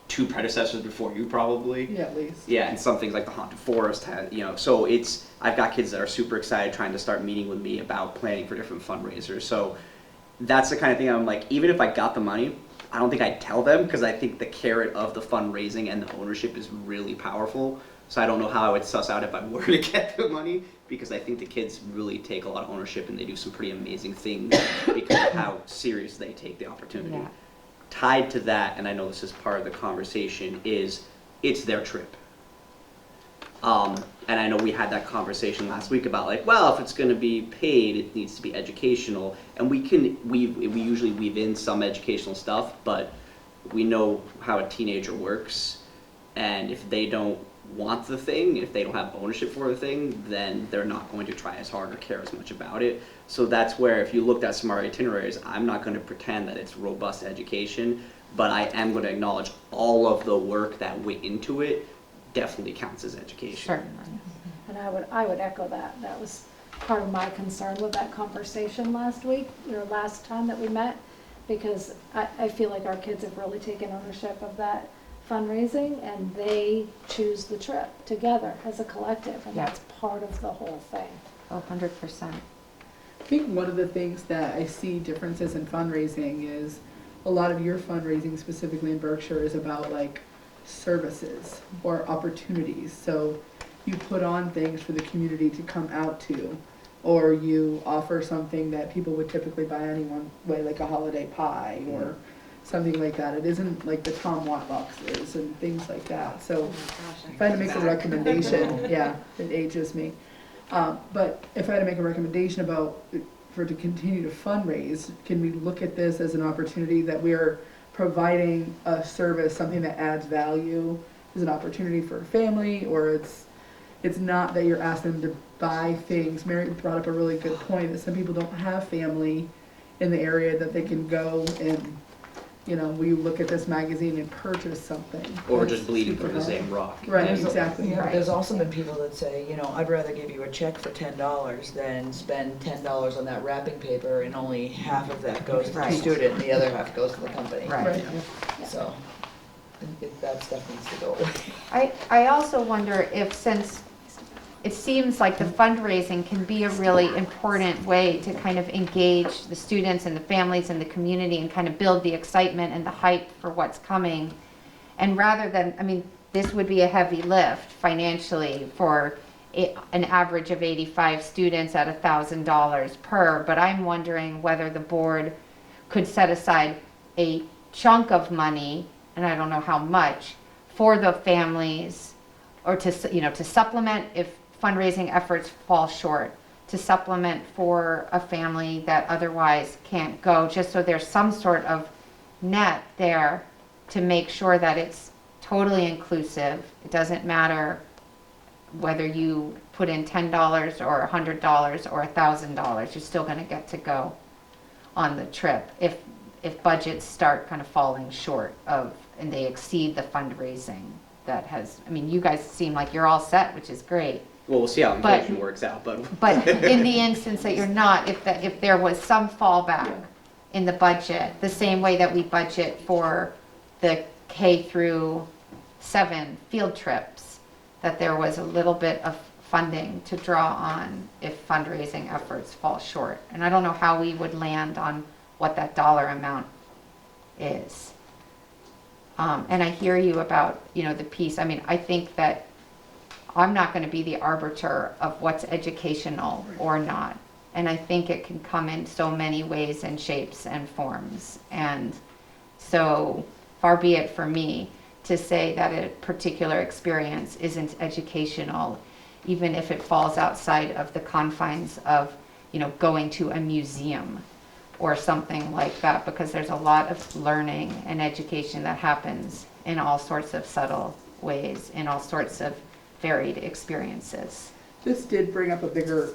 2 predecessors before you probably. Yeah, at least. Yeah, and some things like the Haunted Forest had, so I've got kids that are super excited trying to start meeting with me about planning for different fundraisers. So that's the kind of thing I'm like, even if I got the money, I don't think I'd tell them, because I think the carrot of the fundraising and the ownership is really powerful. So I don't know how I would suss out if I were to get the money, because I think the kids really take a lot of ownership and they do some pretty amazing things because of how serious they take the opportunity. Yeah. Tied to that, and I know this is part of the conversation, is it's their trip. And I know we had that conversation last week about like, well, if it's going to be paid, it needs to be educational, and we usually weave in some educational stuff, but we know how a teenager works, and if they don't want the thing, if they don't have ownership for the thing, then they're not going to try as hard or care as much about it. So that's where, if you looked at some of our itineraries, I'm not going to pretend that it's robust education, but I am going to acknowledge all of the work that went into it definitely counts as education. Certainly. And I would echo that. That was part of my concern with that conversation last week, or last time that we met, because I feel like our kids have really taken ownership of that fundraising, and they choose the trip together as a collective, and Yeah. that's part of the whole thing. 100%. I think one of the things that I see differences in fundraising is a lot of your fundraising, specifically in Berkshire, is about like services or opportunities. So you put on things for the community to come out to, or you offer something that people would typically buy anyway, like a holiday pie or something like that. It isn't like the Tom Watt boxes and things like that. So if I had to make a recommendation, yeah, it ages me. But if I had to make a recommendation about to continue to fundraise, can we look at this as an opportunity that we are providing a service, something that adds value, is an opportunity for a family, or it's not that you're asking them to buy things. Mary brought up a really good point that some people don't have family in the area that they can go and, you know, we look at this magazine and purchase something. Or That's just bleeding super from the same valuable. rock. Right, There's exactly. Yeah, Right. there's also been people that say, you know, I'd rather give you a check for $10 than spend $10 on that wrapping paper, and only half of that goes to the Right. student and the other half goes to the company. Right. Right. So, I think that stuff needs to go away. I also wonder if, since it seems like the fundraising can be a really important way to kind of engage the students and the families and the community and kind of build the excitement and the hype for what's coming. And rather than, I mean, this would be a heavy lift financially for an average of 85 students at $1,000 per, but I'm wondering whether the board could set aside a chunk of money, and I don't know how much, for the families, or to, you know, to supplement if fundraising efforts fall short, to supplement for a family that otherwise can't go, just so there's some sort of net there to make sure that it's totally inclusive. It doesn't matter whether you put in $10 or $100 or $1,000, you're still going to get to go on the trip if budgets start kind of falling short of, and they exceed the fundraising that has, I mean, you guys seem like you're all set, which is great. Well, we'll see how But- inflation works out, but But in the instance that you're not, if there was some fallback in the budget, the same way that we budget for the K through 7 field trips, that there was a little bit of funding to draw on if fundraising efforts fall short. And I don't know how we would land on what that dollar amount is. And I hear you about, you know, the piece. I mean, I think that I'm not going to be the arbiter of what's educational or not. And I think it can come in so many ways and shapes and forms. And so far be it for me to say that a particular experience isn't educational, even if it falls outside of the confines of, you know, going to a museum or something like that, because there's a lot of learning and education that happens in all sorts of subtle ways, in all sorts of varied experiences. This did bring up a bigger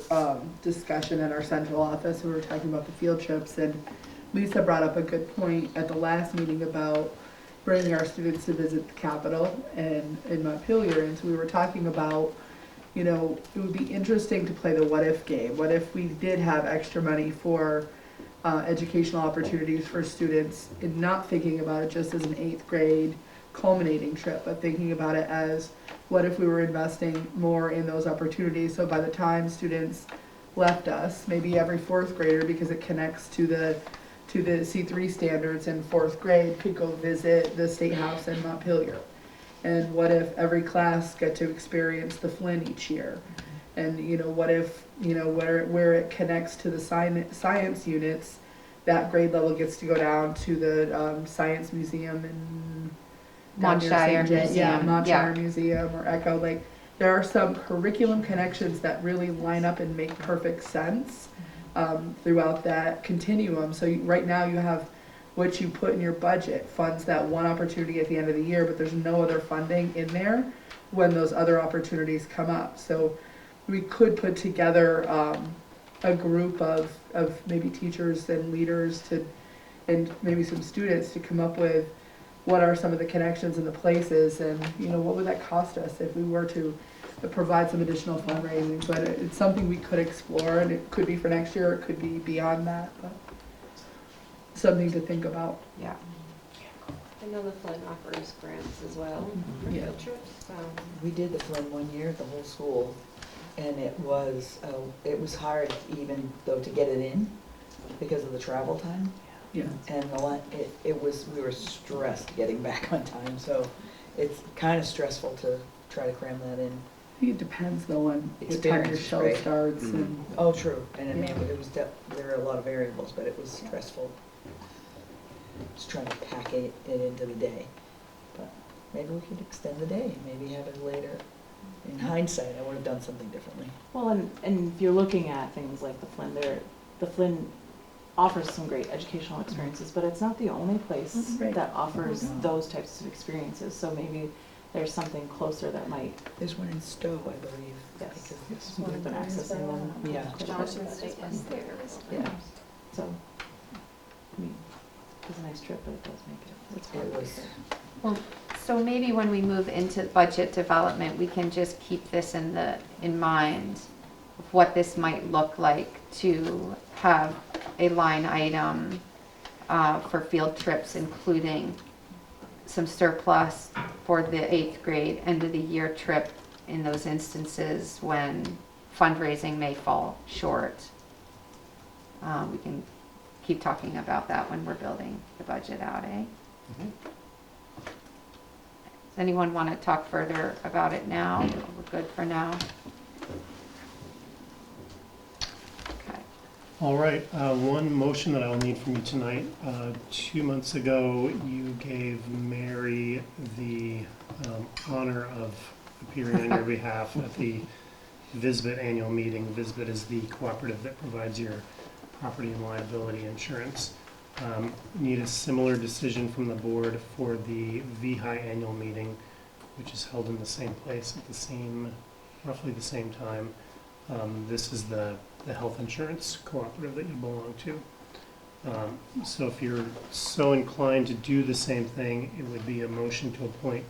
discussion at our central office. We were talking about the field trips, and Lisa brought up a good point at the last meeting about bringing our students to visit the Capitol and in Montpelier. And so we were talking about, you know, it would be interesting to play the what if game. What if we did have extra money for educational opportunities for students, and not thinking about it just as an 8th grade culminating trip, but thinking about it as, what if we were investing more in those opportunities, so by the time students left us, maybe every 4th grader, because it connects to the C3 standards in 4th grade, could go visit the State House in Montpelier. And what if every class got to experience the Flynn each year? And, you know, what if, you know, where it connects to the science units, that grade level gets to go down to the Science Museum in Montshire Yeah, Museum, Montshire yeah. Museum or Echo. Like, there are some curriculum connections that really line up and make perfect sense throughout that continuum. So right now you have what you put in your budget funds that one opportunity at the end of the year, but there's no other funding in there when those other opportunities come up. So we could put together a group of maybe teachers and leaders and maybe some students to come up with what are some of the connections and the places, and what would that cost us if we were to provide some additional fundraising. But it's something we could explore, and it could be for next year, it could be beyond that, but something to think about. Yeah. I know the Flint offers grants as well for Yeah. field trips, so. We did the Flynn one year, the whole school, and it was hard even though to get it in because of the travel time. Yeah. And we were stressed getting back on time, so it's kind of stressful to try to cram that in. I think it depends though on what time your Experience, show right? starts and. Oh, true, and I mean, there were a lot of variables, but it was stressful. Just trying to pack it into the day. But maybe we could extend the day, maybe have it later. In hindsight, I would have done something differently. Well, and if you're looking at things like the Flynn offers some great educational experiences, but it's not the only place Right. that offers those types of experiences. So maybe there's something closer that might, There's one in Stowe, I believe. yes, Because we've been accessing them. Yeah. Johnson State is there. Yeah, so, I mean, it's a nice trip, but it does make it, it's hard. It was, Well, so maybe when we move into budget development, we can just keep this in mind of what this might look like to have a line item for field trips, including some surplus for the 8th grade end of the year trip in those instances when fundraising may fall short. We can keep talking about that when we're building the budget out, eh? Does anyone want to talk further about it now? We're good for now. Okay. All right, one motion that I will need from you tonight. 2 months ago, you gave Mary the honor of appearing on your behalf at the Vsba annual meeting. Vsba is the cooperative that provides your property and liability insurance. Need a similar decision from the board for the VHI annual meeting, which is held in the same place at roughly the same time. This is the health insurance cooperative that you belong to. So if you're so inclined to do the same thing, it would be a motion to appoint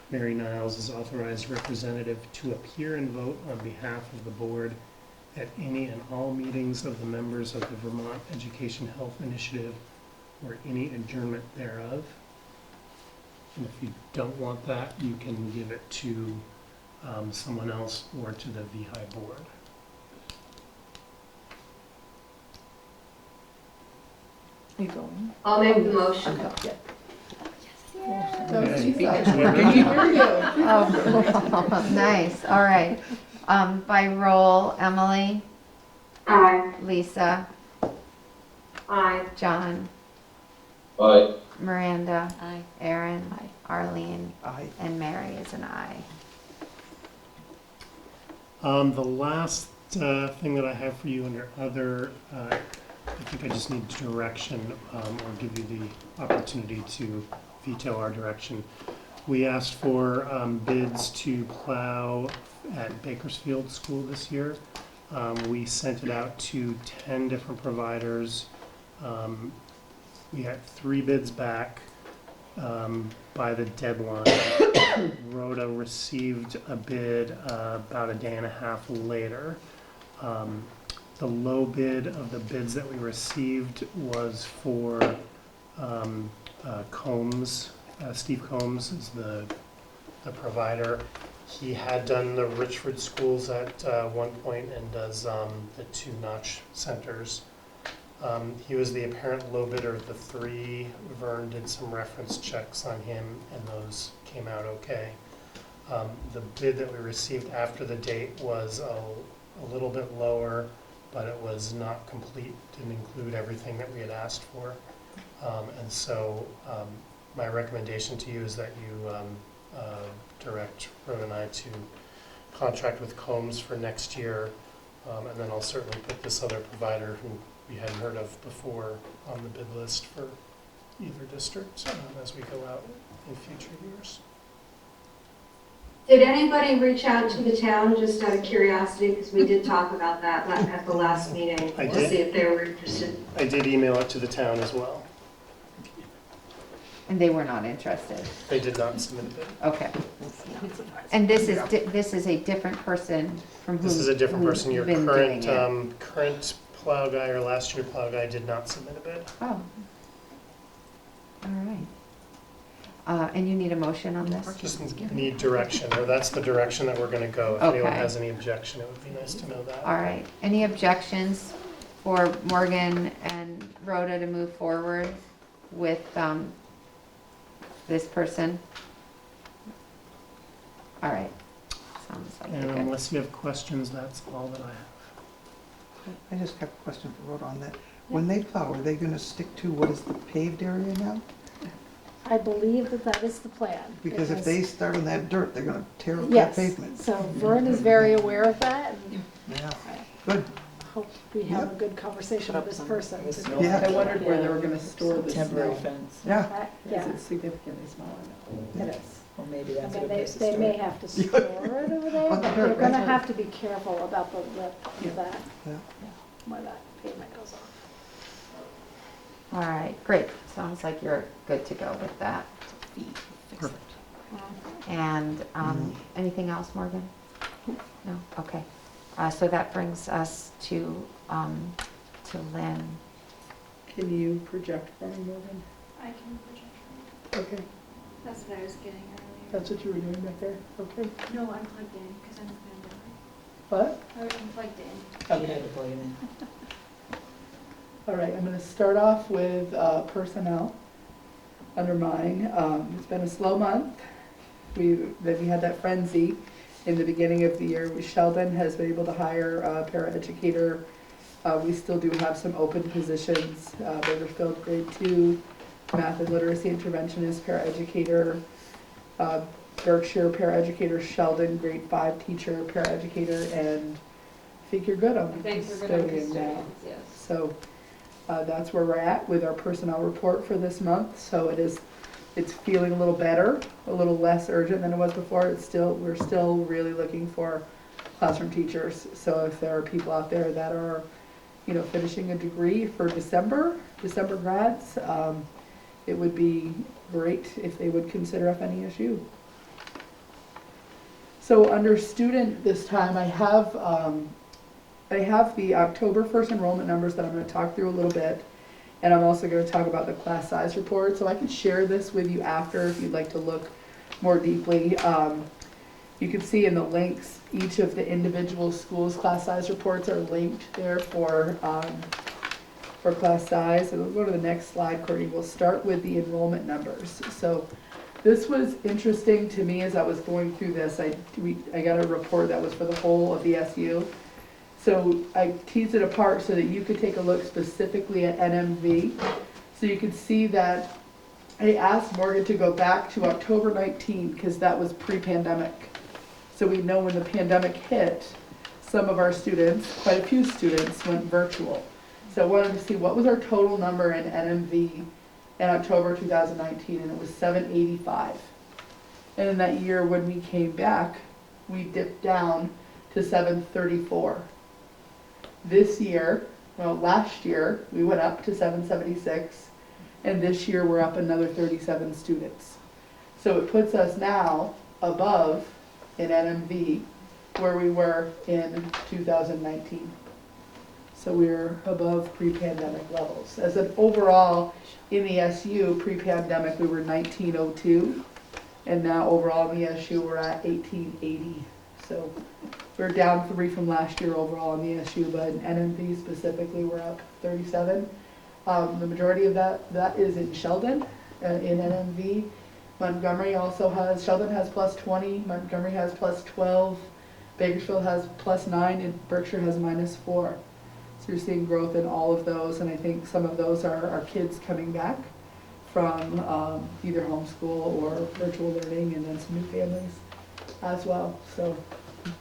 Mary Niles as authorized representative to appear and vote on behalf of the board at any and all meetings of the members of the Vermont Education Health Initiative or any adjournment thereof. And if you don't want that, you can give it to someone else or to the VHI board. Are you going? I'll make the motion. Okay, yeah. That was Okay. Jesus. Can you hear you? Oh, nice, all right. By roll, Emily, Aye. Lisa, Aye. John, Aye. Miranda, Aye. Erin, Aye. Arlene, Aye. and Mary is an aye. The last thing that I have for you under other, I think I just need direction or give you the opportunity to veto our direction. We asked for bids to plow at Bakersfield School this year. We sent it out to 10 different providers. We had 3 bids back by the deadline. Rhoda received a bid about a day and a half later. The low bid of the bids that we received was for Combs. Steve Combs is the provider. He had done the Richford schools at one point and does the 2 Notch centers. He was the apparent low bidder of the 3. Vern did some reference checks on him and those came out okay. The bid that we received after the date was a little bit lower, but it was not complete, didn't include everything that we had asked for. And so my recommendation to you is that you direct Rhoda and I to contract with Combs for next year. And then I'll certainly put this other provider who we hadn't heard of before on the bid list for either district as we go out in future years. Did anybody reach out to the town, just out of curiosity, because we did talk about that at the last meeting, I to did. see if they were interested? I did email it to the town as well. And they were not interested. They did not submit a bid. Okay. And this is a different person from who? This is a different who's person. Your been doing current, it? current plow guy or last year plow guy did not submit a bid. Oh. All right. And you need a motion on this? Just need direction, or that's the direction that we're gonna go. If anyone Okay. has any objection, it would be nice to know that. All right. Any objections for Morgan and Rhoda to move forward with this person? All right. Sounds like And you're good. unless you have questions, that's all that I have. I just have a question for Rhoda on that. When they plow, are they gonna stick to what is the paved area now? I believe that that is the plan. Because if they start on that dirt, they're gonna tear up that Yes, pavement. so Vern is very aware of that, and Yeah, good. I hope we have a good conversation with this person. Yeah. I wondered where they were gonna store the Temporary snow. fence, Yeah, Yeah, Is it significantly smaller now? it is. or maybe I that's a mean, good place to they store may it. have to store it over there, On the but they're dirt, gonna right? have to be careful about the lip of that, yeah. where that pavement goes off. All right, great. Sounds like you're good to go with that. Perfect. And anything else, Morgan? No? Okay. So that brings us to Lynn. Can you project for me, Morgan? I can project. Okay, That's what I was getting earlier. that's what you were doing back there? Okay. No, I'm plugged in because I'm a member. What? I'm plugged in. She had to plug it in. All right, I'm gonna start off with personnel under mine. It's been a slow month. We had that frenzy in the beginning of the year. Sheldon has been able to hire a paraeducator. We still do have some open positions. Bakersfield grade 2, math and literacy interventionist, paraeducator. Berkshire paraeducator, Sheldon grade 5 teacher, paraeducator, and I think you're good on custodian now. Yes. So that's where we're at with our personnel report for this month. So it's feeling a little better, a little less urgent than it was before. We're still really looking for classroom teachers. So if there are people out there that are, finishing a degree for December grads, it would be great if they would consider FNESU. So under student this time, I have the October 1st enrollment numbers that I'm going to talk through a little bit, and I'm also going to talk about the class size report. So I can share this with you after if you'd like to look more deeply. You can see in the links, each of the individual schools' class size reports are linked there for class size. So we'll go to the next slide, Courtney. We'll start with the enrollment numbers. So this was interesting to me as I was going through this. I got a report that was for the whole of the SU. So I teased it apart so that you could take a look specifically at NMV. So you could see that I asked Morgan to go back to October 19 because that was pre-pandemic. So we know when the pandemic hit, some of our students, quite a few students, went virtual. So I wanted to see what was our total number in NMV in October 2019, and it was 785. And in that year when we came back, we dipped down to 734. This year, last year, we went up to 776, and this year we're up another 37 students. So it puts us now above in NMV where we were in 2019. So we're above pre-pandemic levels. As an overall, in the SU, pre-pandemic, we were 1902, and now overall in the SU, we're at 1880. So we're down 3 from last year overall in the SU, but in NMV specifically, we're up 37. The majority of that is in Sheldon, in NMV. Montgomery also has, Sheldon has plus 20, Montgomery has plus 12, Bakersfield has plus 9, and Berkshire has minus 4. So you're seeing growth in all of those, and I think some of those are our kids coming back from either homeschool or virtual learning, and then some new families as well. So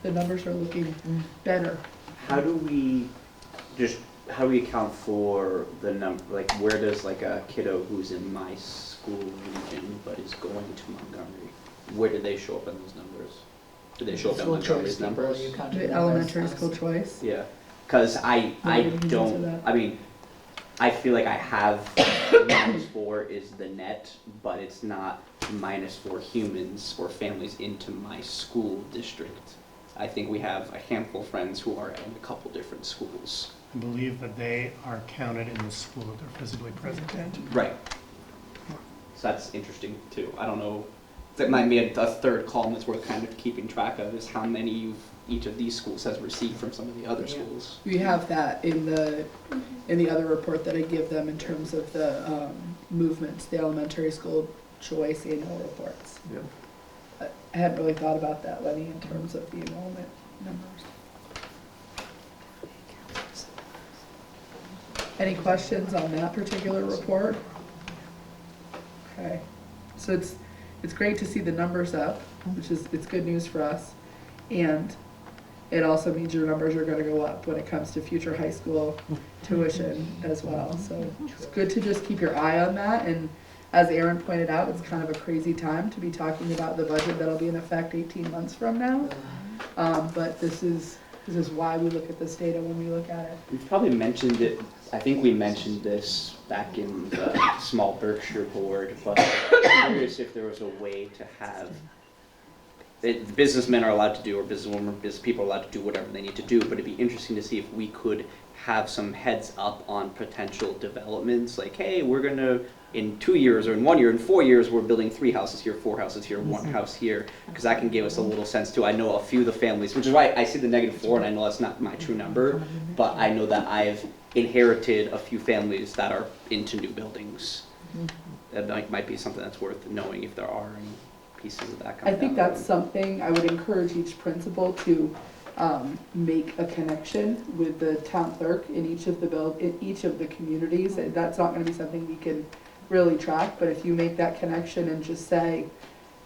the numbers are looking better. How do we account for the number, like where does like a kiddo who's in my school region but is going to Montgomery, where do they show up in those numbers? Do they show up in School Montgomery's choice people, numbers? you counted The numbers, elementary school honestly. choice. Yeah, because I didn't answer don't, that. I mean, I feel like I have -4 is the net, but it's not -4 humans or families into my school district. I think we have a handful of friends who are in a couple different schools. I believe that they are counted in the school that they're physically present in. Right. So that's interesting too. I don't know, that might be a third column that's worth kind of keeping track of, is how many each of these schools has received from some of the other Yeah. schools. We have that in the other report that I give them in terms of the movements, the elementary school choice annual reports. Yeah. I hadn't really thought about that, Lenny, in terms of the enrollment numbers. Any questions on that particular report? Okay, so it's great to see the numbers up, which is, it's good news for us. And it also means your numbers are gonna go up when it comes to future high school tuition as well. So it's good to just keep your eye on that. And as Aaron pointed out, it's kind of a crazy time to be talking about the budget that'll be in effect 18 months from now. But this is why we look at this data when we look at it. We've probably mentioned it, I think we mentioned this back in the small Berkshire board, but I'm curious if there was a way to have, businessmen are allowed to do, or businesswomen, business people are allowed to do whatever they need to do, but it'd be interesting to see if we could have some heads up on potential developments, like, hey, we're gonna, in 2 years, or in 1 year, in 4 years, we're building 3 houses here, 4 houses here, 1 house here, because that can give us a little sense too. I know a few of the families, which is why I see the -4, and I know that's not my true number, but I know that I've inherited a few families that are into new buildings. That might be something that's worth knowing, if there are any pieces of that I coming think down the that's road. something I would encourage each principal to make a connection with the town clerk in each of the communities. And that's not gonna be something we can really track, but if you make that connection and just say,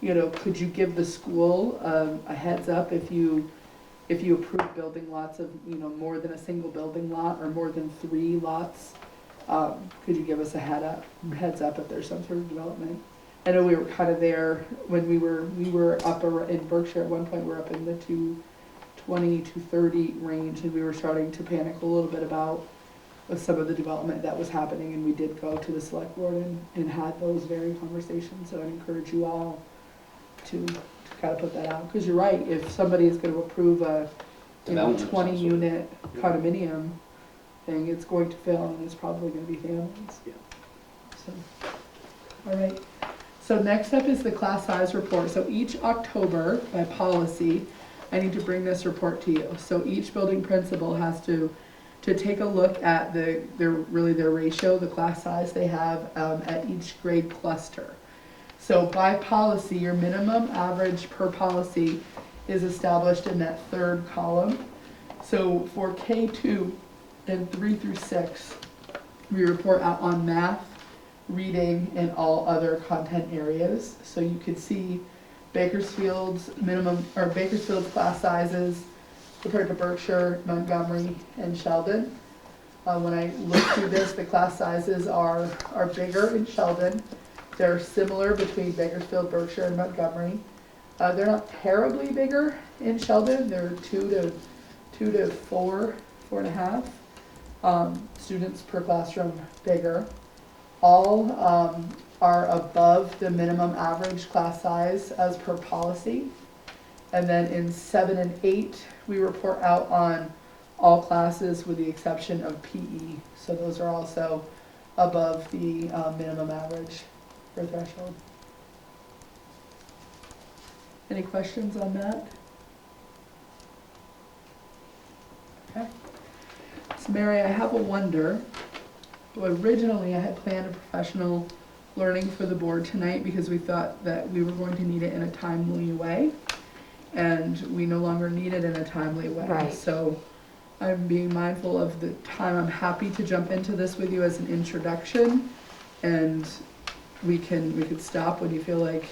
you know, could you give the school a heads up if you approve building lots of, you know, more than a single building lot or more than 3 lots, could you give us a heads up if there's some sort of development? I know we were kind of there when we were up in Berkshire at one point. We were up in the 220, 230 range, and we were starting to panic a little bit about some of the development that was happening, and we did go to the select board and had those very conversations. So I'd encourage you all to kind of put that out, because you're right, if somebody is going to approve a 20 unit condominium thing, it's going to fail, and it's probably going to be families. Yeah. So, all right. So next up is the class size report. So each October, by policy, I need to bring this report to you. So each building principal has to take a look at their ratio, the class size they have at each grade cluster. So by policy, your minimum average per policy is established in that third column. So for K2 and 3 through 6, we report out on math, reading, and all other content areas. So you could see Bakersfield's class sizes compared to Berkshire, Montgomery, and Sheldon. When I look through this, the class sizes are bigger in Sheldon. They're similar between Bakersfield, Berkshire, and Montgomery. They're not terribly bigger in Sheldon. They're 2 to 4.5 students per classroom bigger. All are above the minimum average class size as per policy. And then in 7 and 8, we report out on all classes with the exception of PE. So those are also above the minimum average or threshold. Any questions on that? Okay. So Mary, I have a wonder. Originally, I had planned a professional learning for the board tonight because we thought that we were going to need it in a timely way, and we no longer need it in a timely way. Right. So I'm being mindful of the time. I'm happy to jump into this with you as an introduction, and we could stop when you feel like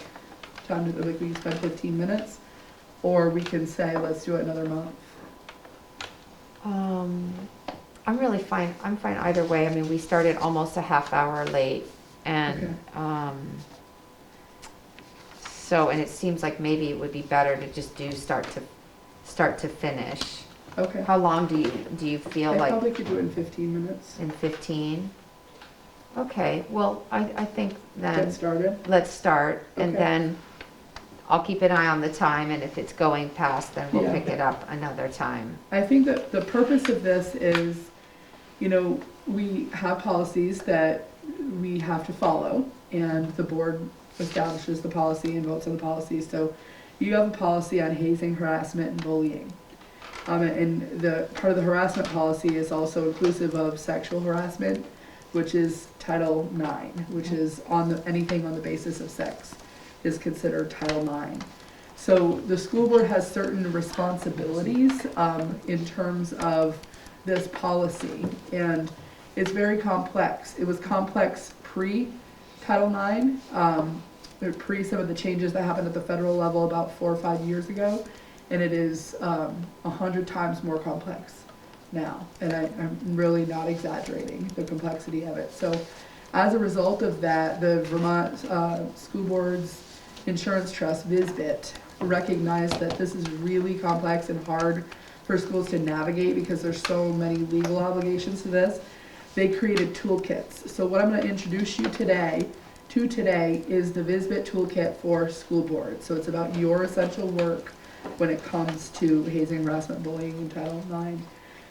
we can spend 15 minutes, or we can say, let's do it another month. I'm really fine, I'm fine either way. I mean, we started almost a half hour late and, so, and it seems like maybe it would be better to just do start to finish. Okay. How long do you feel I like? probably could do it in 15 minutes. In 15? Okay, well, I think then. Get started? Let's start, and Okay. then I'll keep an eye on the time, and if it's going past, then we'll Yeah. pick it up another time. I think that the purpose of this is, you know, we have policies that we have to follow, and the board establishes the policy and votes on the policy. So you have a policy on hazing, harassment, and bullying. And the part of the harassment policy is also inclusive of sexual harassment, which is Title IX, which is anything on the basis of sex is considered Title IX. So the school board has certain responsibilities in terms of this policy, and it's very complex. It was complex pre-Title IX, pre some of the changes that happened at the federal level about 4 or 5 years ago, and it is 100 times more complex now, and I'm really not exaggerating the complexity of it. So as a result of that, the Vermont School Board's Insurance Trust, Vsba, recognized that this is really complex and hard for schools to navigate because there's so many legal obligations to this. They created toolkits. So what I'm going to introduce you today is the Vsba toolkit for school boards. So it's about your essential work when it comes to hazing, harassment, bullying, and Title IX.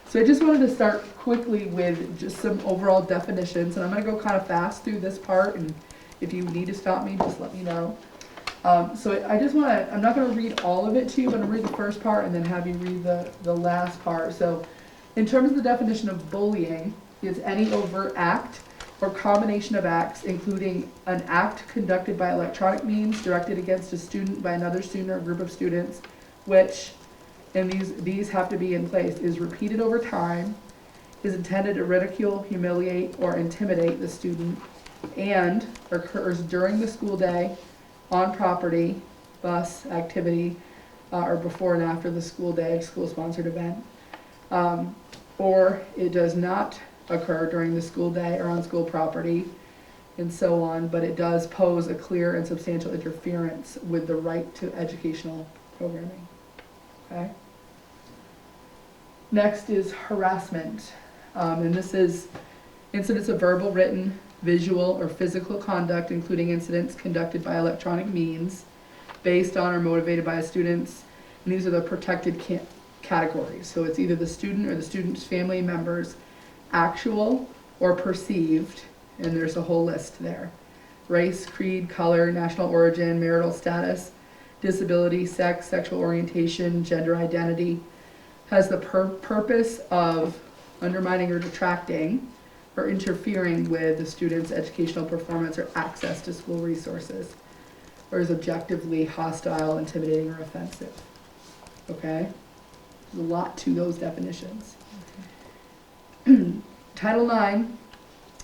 So I just wanted to start quickly with just some overall definitions, and I'm going to go kind of fast through this part, and if you need to stop me, just let me know. So I just want to, I'm not going to read all of it to you, but I'm going to read the first part and then have you read the last part. So in terms of the definition of bullying, it's any overt act or combination of acts, including an act conducted by electronic means directed against a student by another student or a group of students, which, and these have to be in place, is repeated over time, is intended to ridicule, humiliate, or intimidate the student, and occurs during the school day, on property, bus, activity, or before and after the school day, school-sponsored event. Or it does not occur during the school day or on school property, and so on, but it does pose a clear and substantial interference with the right to educational programming. Okay? Next is harassment, and this is incidents of verbal, written, visual, or physical conduct, including incidents conducted by electronic means, based on or motivated by students, and these are the protected categories. So it's either the student or the student's family members, actual or perceived, and there's a whole list there. Race, creed, color, national origin, marital status, disability, sex, sexual orientation, gender identity, has the purpose of undermining or detracting or interfering with the student's educational performance or access to school resources, or is objectively hostile, intimidating, or offensive. Okay? There's a lot to those definitions. Title IX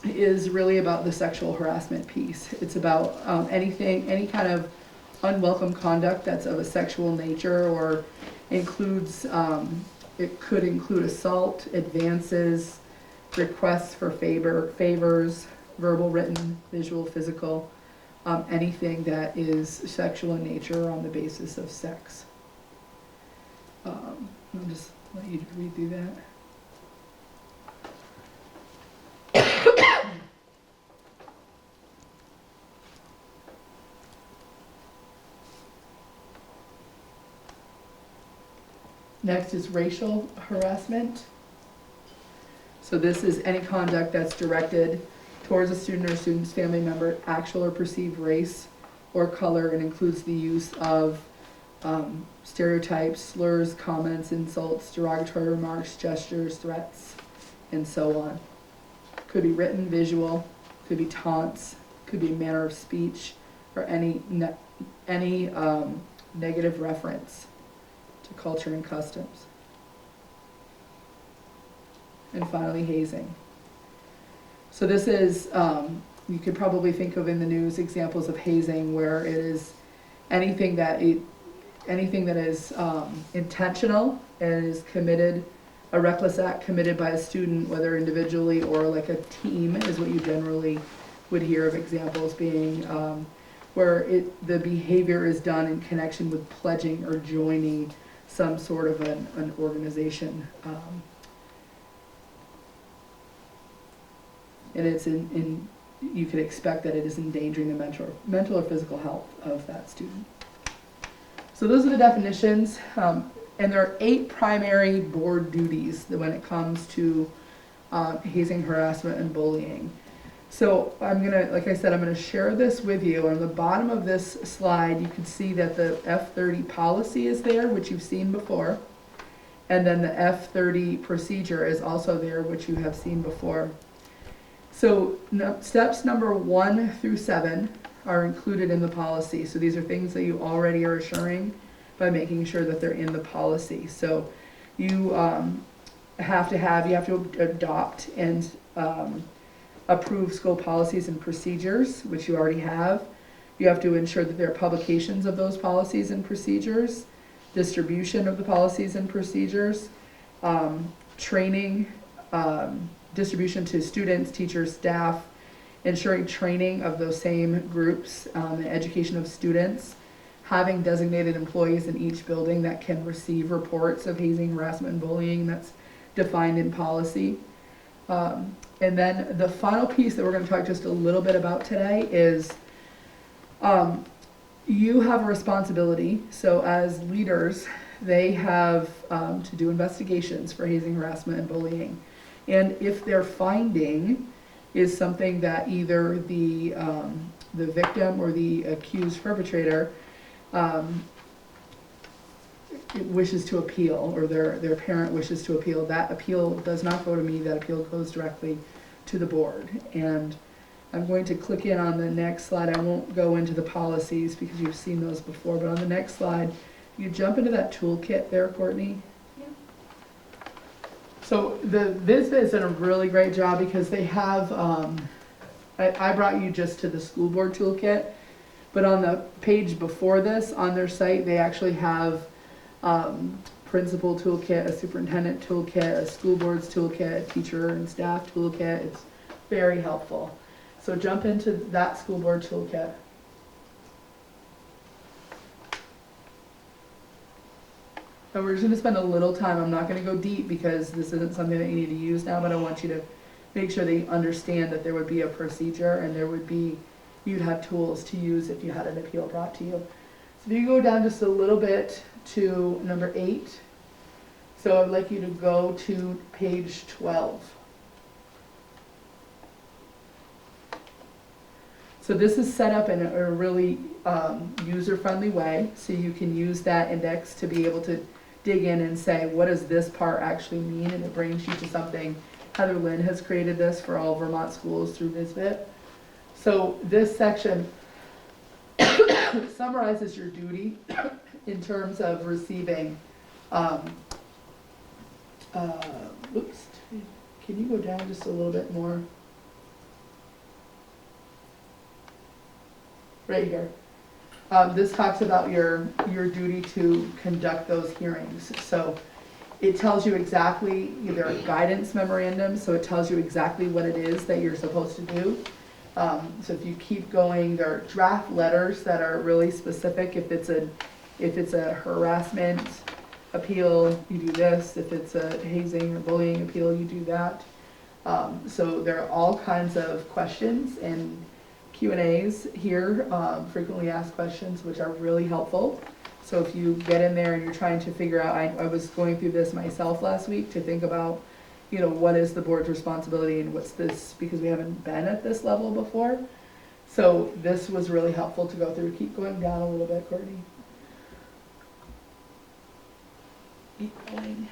is really about the sexual harassment piece. It's about any kind of unwelcome conduct that's of a sexual nature, or includes, it could include assault, advances, requests for favors, verbal, written, visual, physical, anything that is sexual in nature on the basis of sex. I'll just let you read through that. Next is racial harassment. So this is any conduct that's directed towards a student or a student's family member, actual or perceived race or color, and includes the use of stereotypes, slurs, comments, insults, derogatory remarks, gestures, threats, and so on. Could be written, visual, could be taunts, could be manner of speech, or any negative reference to culture and customs. And finally, hazing. So this is, you could probably think of in the news examples of hazing where it is anything that anything that is intentional and is committed, a reckless act committed by a student, whether individually or like a team, is what you generally would hear of examples being, where the behavior is done in connection with pledging or joining some sort of an organization. And it's you could expect that it is endangering the mental or physical health of that student. So those are the definitions, and there are 8 primary board duties when it comes to hazing, harassment, and bullying. So I'm gonna, like I said, I'm gonna share this with you. On the bottom of this slide, you can see that the F30 policy is there, which you've seen before, and then the F30 procedure is also there, which you have seen before. So steps number 1 through 7 are included in the policy. So these are things that you already are assuring by making sure that they're in the policy. So you have to adopt and approve school policies and procedures, which you already have. You have to ensure that there are publications of those policies and procedures, distribution of the policies and procedures, training, distribution to students, teachers, staff, ensuring training of those same groups, and education of students, having designated employees in each building that can receive reports of hazing, harassment, and bullying. That's defined in policy. And then the final piece that we're going to talk just a little bit about today is you have a responsibility. So as leaders, they have to do investigations for hazing, harassment, and bullying. And if their finding is something that either the victim or the accused perpetrator wishes to appeal, or their parent wishes to appeal, that appeal does not go to me, that appeal goes directly to the board. And I'm going to click in on the next slide. I won't go into the policies because you've seen those before, but on the next slide, you jump into that toolkit there, Courtney. Yeah. So the Vsba has done a really great job because they have, I brought you just to the school board toolkit, but on the page before this, on their site, they actually have principal toolkit, a superintendent toolkit, a school board's toolkit, a teacher and staff toolkit. It's very helpful. So jump into that school board toolkit. And we're just going to spend a little time. I'm not going to go deep because this isn't something that you need to use now, but I want you to make sure that you understand that there would be a procedure and there would be, you'd have tools to use if you had an appeal brought to you. So if you go down just a little bit to number 8, so I'd like you to go to page 12. So this is set up in a really user-friendly way, so you can use that index to be able to dig in and say, what does this part actually mean? And it brings you to something. Heather Lynn has created this for all Vermont schools through Vsba. So this section summarizes your duty in terms of receiving, oops, can you go down just a little bit more? Right here. This talks about your duty to conduct those hearings. So it tells you exactly, there are guidance memorandums, so it tells you exactly what it is that you're supposed to do. So if you keep going, there are draft letters that are really specific. If it's a harassment appeal, you do this. If it's a hazing or bullying appeal, you do that. So there are all kinds of questions and Q&As here, frequently asked questions, which are really helpful. So if you get in there and you're trying to figure out, I was going through this myself last week to think about, you know, what is the board's responsibility and what's this, because we haven't been at this level before. So this was really helpful to go through. Keep going down a little bit, Courtney. Keep going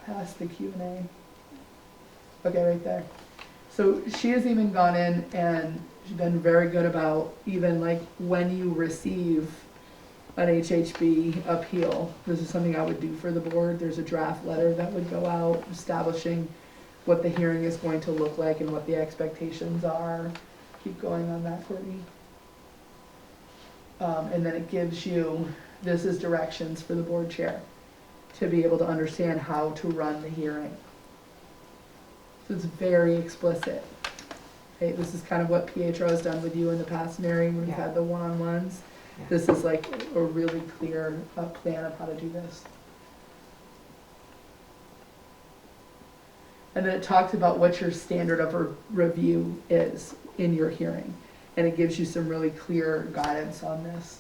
past the Q&A. Okay, right there. So she has even gone in and she's been very good about even like when you receive an HHB appeal. This is something I would do for the board. There's a draft letter that would go out establishing what the hearing is going to look like and what the expectations are. Keep going on that, Courtney. And then it gives you, this is directions for the board chair to be able to understand how to run the hearing. So it's very explicit. Okay, this is kind of what Pietro has done with you in the past, Mary, when we've Yeah. had the one-on-ones. Yeah. This is like a really clear plan of how to do this. And then it talks about what your standard of review is in your hearing. And it gives you some really clear guidance on this.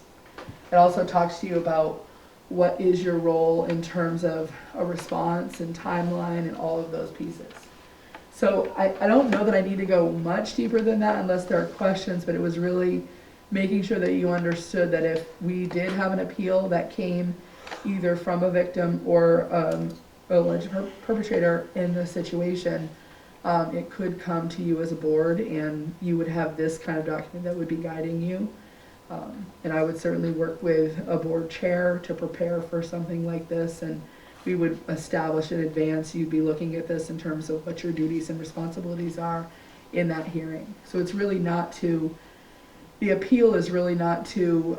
It also talks to you about what is your role in terms of a response and timeline and all of those pieces. So I don't know that I need to go much deeper than that unless there are questions, but it was really making sure that you understood that if we did have an appeal that came either from a victim or alleged perpetrator in the situation, it could come to you as a board and you would have this kind of document that would be guiding you. And I would certainly work with a board chair to prepare for something like this, and we would establish in advance, you'd be looking at this in terms of what your duties and responsibilities are in that hearing. So it's really not to, the appeal is really not to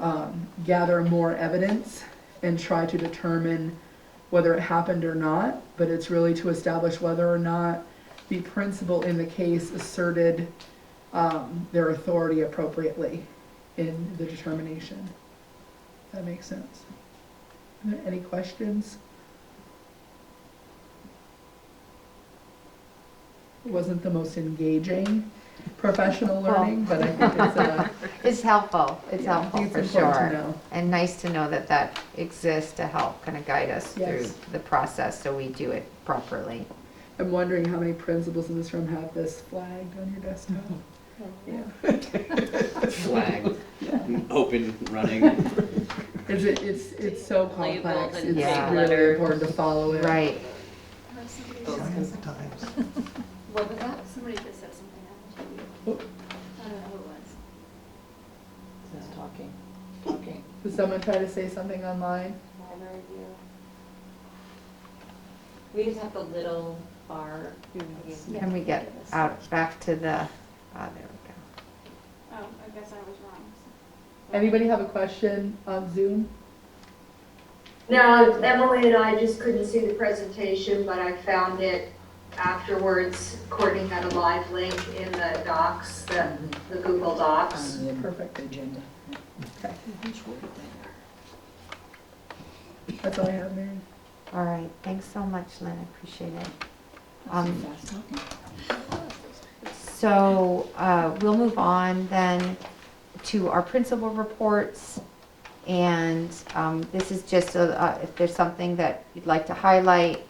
gather more evidence and try to determine whether it happened or not, but it's really to establish whether or not the principal in the case asserted their authority appropriately in the determination. That makes sense. Any questions? It wasn't the most engaging professional learning, but I think it's It's helpful, it's yeah, I helpful think for it's important to sure. know. And nice to know that that exists to help kind of guide us through Yes. the process so we do it properly. I'm wondering how many principals in this room have this flagged on your desktop? Yeah. Flag, Yeah. open, running. It's so complex, Labeled and it's Yeah. really lettered. important to follow it. Right, Signs of times. What was that? Somebody just said something on the TV. Oh. I don't know who it was. Just talking. Did someone try to say something online? Library view. We just have the little bar. Yeah. can we get out, back to the, there we go. Oh, I guess I was wrong. Anybody have a question on Zoom? No, Emily and I just couldn't see the presentation, but I found it afterwards. Courtney had a live link in the docs, the Google Docs. On the Perfect. agenda. Okay. That's all I have, Mary. All right, thanks so much, Lynn, I appreciate it. Fast talking. So we'll move on then to our principal reports. And this is just if there's something that you'd like to highlight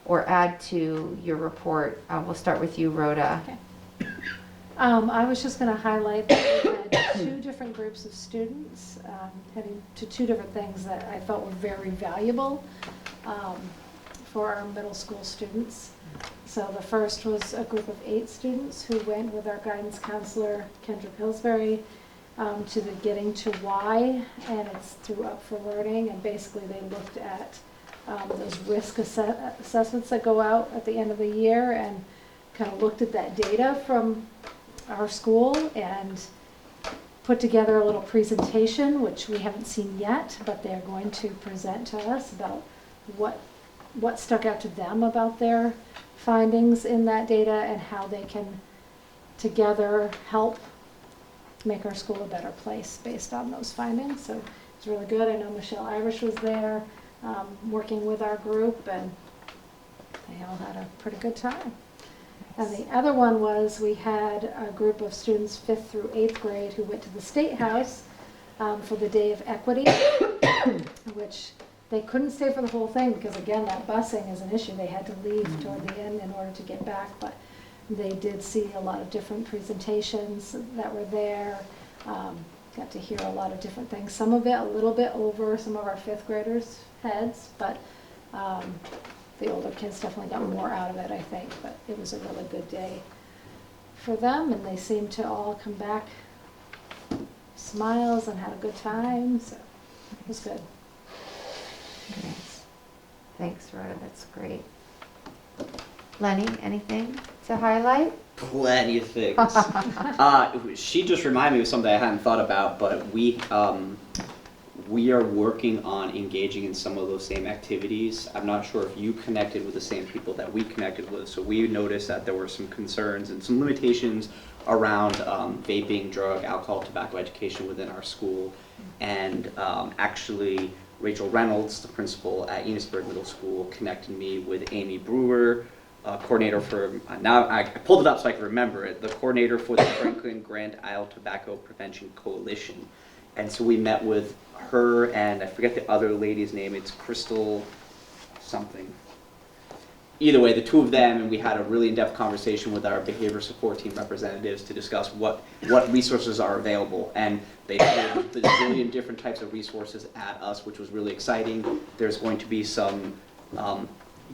or add to your report. We'll start with you, Rhoda. I was just going to highlight that we had two different groups of students heading to two different things that I felt were very valuable for our middle school students. So the first was a group of 8 students who went with our guidance counselor, Kendra Pillsbury, to the Getting to Why, and it's through Up for Learning, and basically they looked at those risk assessments that go out at the end of the year and kind of looked at that data from our school and put together a little presentation, which we haven't seen yet, but they're going to present to us about what stuck out to them about their findings in that data and how they can together help make our school a better place based on those findings. So it's really good. I know Michelle Irish was there working with our group, and they all had a pretty good time. And the other one was we had a group of students 5th through 8th grade who went to the State House for the Day of Equity, which they couldn't stay for the whole thing because, again, that busing is an issue. They had to leave toward the end in order to get back, but they did see a lot of different presentations that were there, got to hear a lot of different things. Some of it a little bit over some of our 5th graders' heads, but the older kids definitely got more out of it, I think. But it was a really good day for them, and they seemed to all come back smiles and had a good time, so it was good. Yes. Thanks, Rhoda, that's great. Lenny, anything to highlight? Plenty of things. She just reminded me of something I hadn't thought about, but we are working on engaging in some of those same activities. I'm not sure if you connected with the same people that we connected with, so we noticed that there were some concerns and some limitations around vaping, drug, alcohol, tobacco education within our school. And actually, Rachel Reynolds, the principal at Enosburg Middle School, connected me with Amy Brewer, coordinator for, now I pulled it up so I can remember it, the coordinator for the Franklin Grand Isle Tobacco Prevention Coalition. And so we met with her and I forget the other lady's name, it's Crystal something. Either way, the two of them, and we had a really in-depth conversation with our behavior support team representatives to discuss what resources are available. And they had a zillion different types of resources at us, which was really exciting. There's going to be some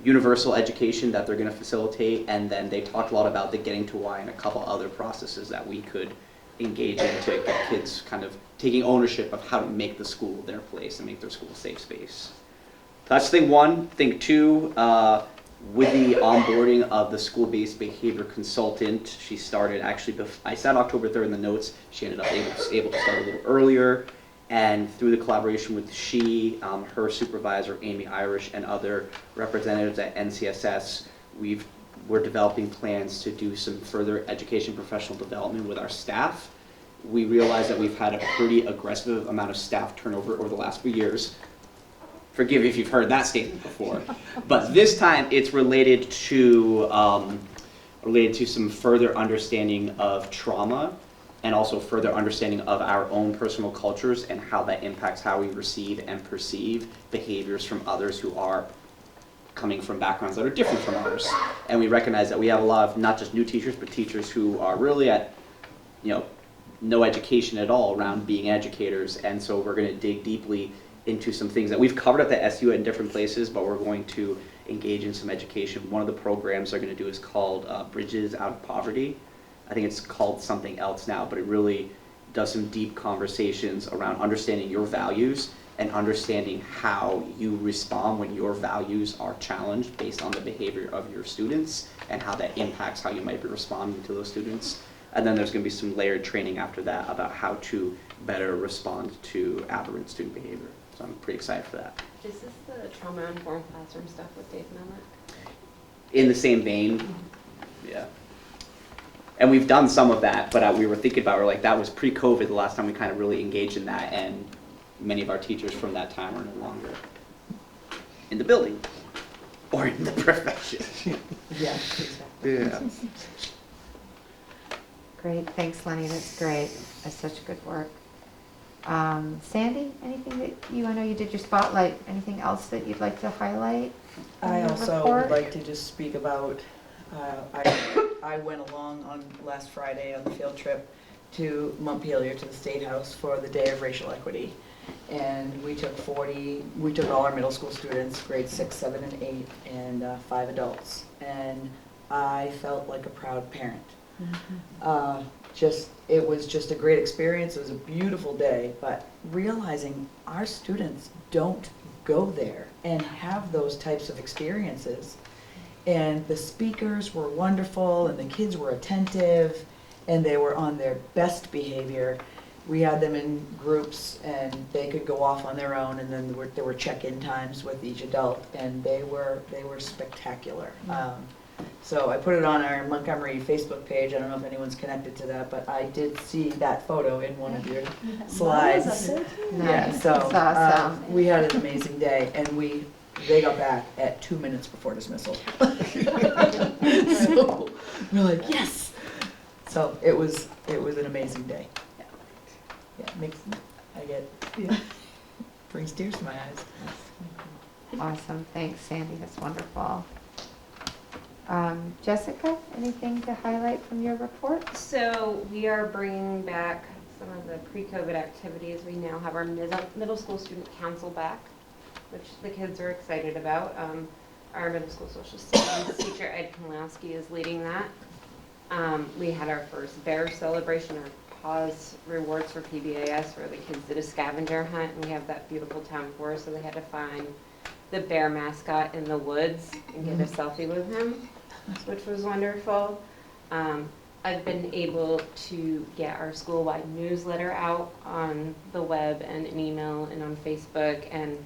universal education that they're going to facilitate, and then they talked a lot about the Getting to Why and a couple other processes that we could engage in to get kids kind of taking ownership of how to make the school their place and make their school a safe space. That's thing one. Thing two, with the onboarding of the school-based behavior consultant, she started actually, I said October 3rd in the notes, she ended up able to start a little earlier, and through the collaboration with her supervisor, Amy Irish, and other representatives at NCSS, we're developing plans to do some further education professional development with our staff. We realize that we've had a pretty aggressive amount of staff turnover over the last few years. Forgive me if you've heard that statement before, but this time it's related to some further understanding of trauma and also further understanding of our own personal cultures and how that impacts how we receive and perceive behaviors from others who are coming from backgrounds that are different from ours. And we recognize that we have a lot of not just new teachers, but teachers who are really at, no education at all around being educators. And so we're going to dig deeply into some things that we've covered at the SU in different places, but we're going to engage in some education. One of the programs they're going to do is called Bridges Out of Poverty. I think it's called something else now, but it really does some deep conversations around understanding your values and understanding how you respond when your values are challenged based on the behavior of your students and how that impacts how you might be responding to those students. And then there's going to be some layered training after that about how to better respond to aberrant student behavior. So I'm pretty excited for that. Is this the trauma-informed classroom stuff with Dave Mellett? In the same vein, yeah. And we've done some of that, but we were thinking about, that was pre-COVID the last time we kind of really engaged in that, and many of our teachers from that time are no longer in the building or in the profession. Yeah, exactly. Yeah. Great, thanks Lenny, that's great. That's such good work. Sandy, anything that I know you did your spotlight, anything else that you'd like to highlight? I in the also report? would like to just speak about, I went along on last Friday on the field trip to Montpelier to the State House for the Day of Racial Equity. And we took all our middle school students, grades 6, 7, and 8, and 5 adults. And I felt like a proud parent. It was just a great experience. It was a beautiful day, but realizing our students don't go there and have those types of experiences. And the speakers were wonderful, and the kids were attentive, and they were on their best behavior. We had them in groups, and they could go off on their own, and then there were check-in times with each adult, and they were spectacular. So I put it on our Montgomery Facebook page. I don't know if anyone's connected to that, but I did see that photo in one of your slides. Yeah, so awesome. we had an amazing day, and they got back at 2 minutes before dismissal. So we're like, yes. So it was an amazing day. Yeah, brings tears to my eyes. Awesome, thanks Sandy, that's wonderful. Jessica, anything to highlight from your report? So we are bringing back some of the pre-COVID activities. We now have our middle school student council back, which the kids are excited about. Our middle school social studies teacher, Ed Konlowski, is leading that. We had our first bear celebration, our pause rewards for PBAS, where the kids did a scavenger hunt, and we have that beautiful town forest, so they had to find the bear mascot in the woods and get a selfie with him, which was wonderful. I've been able to get our school-wide newsletter out on the web and an email and on Facebook, and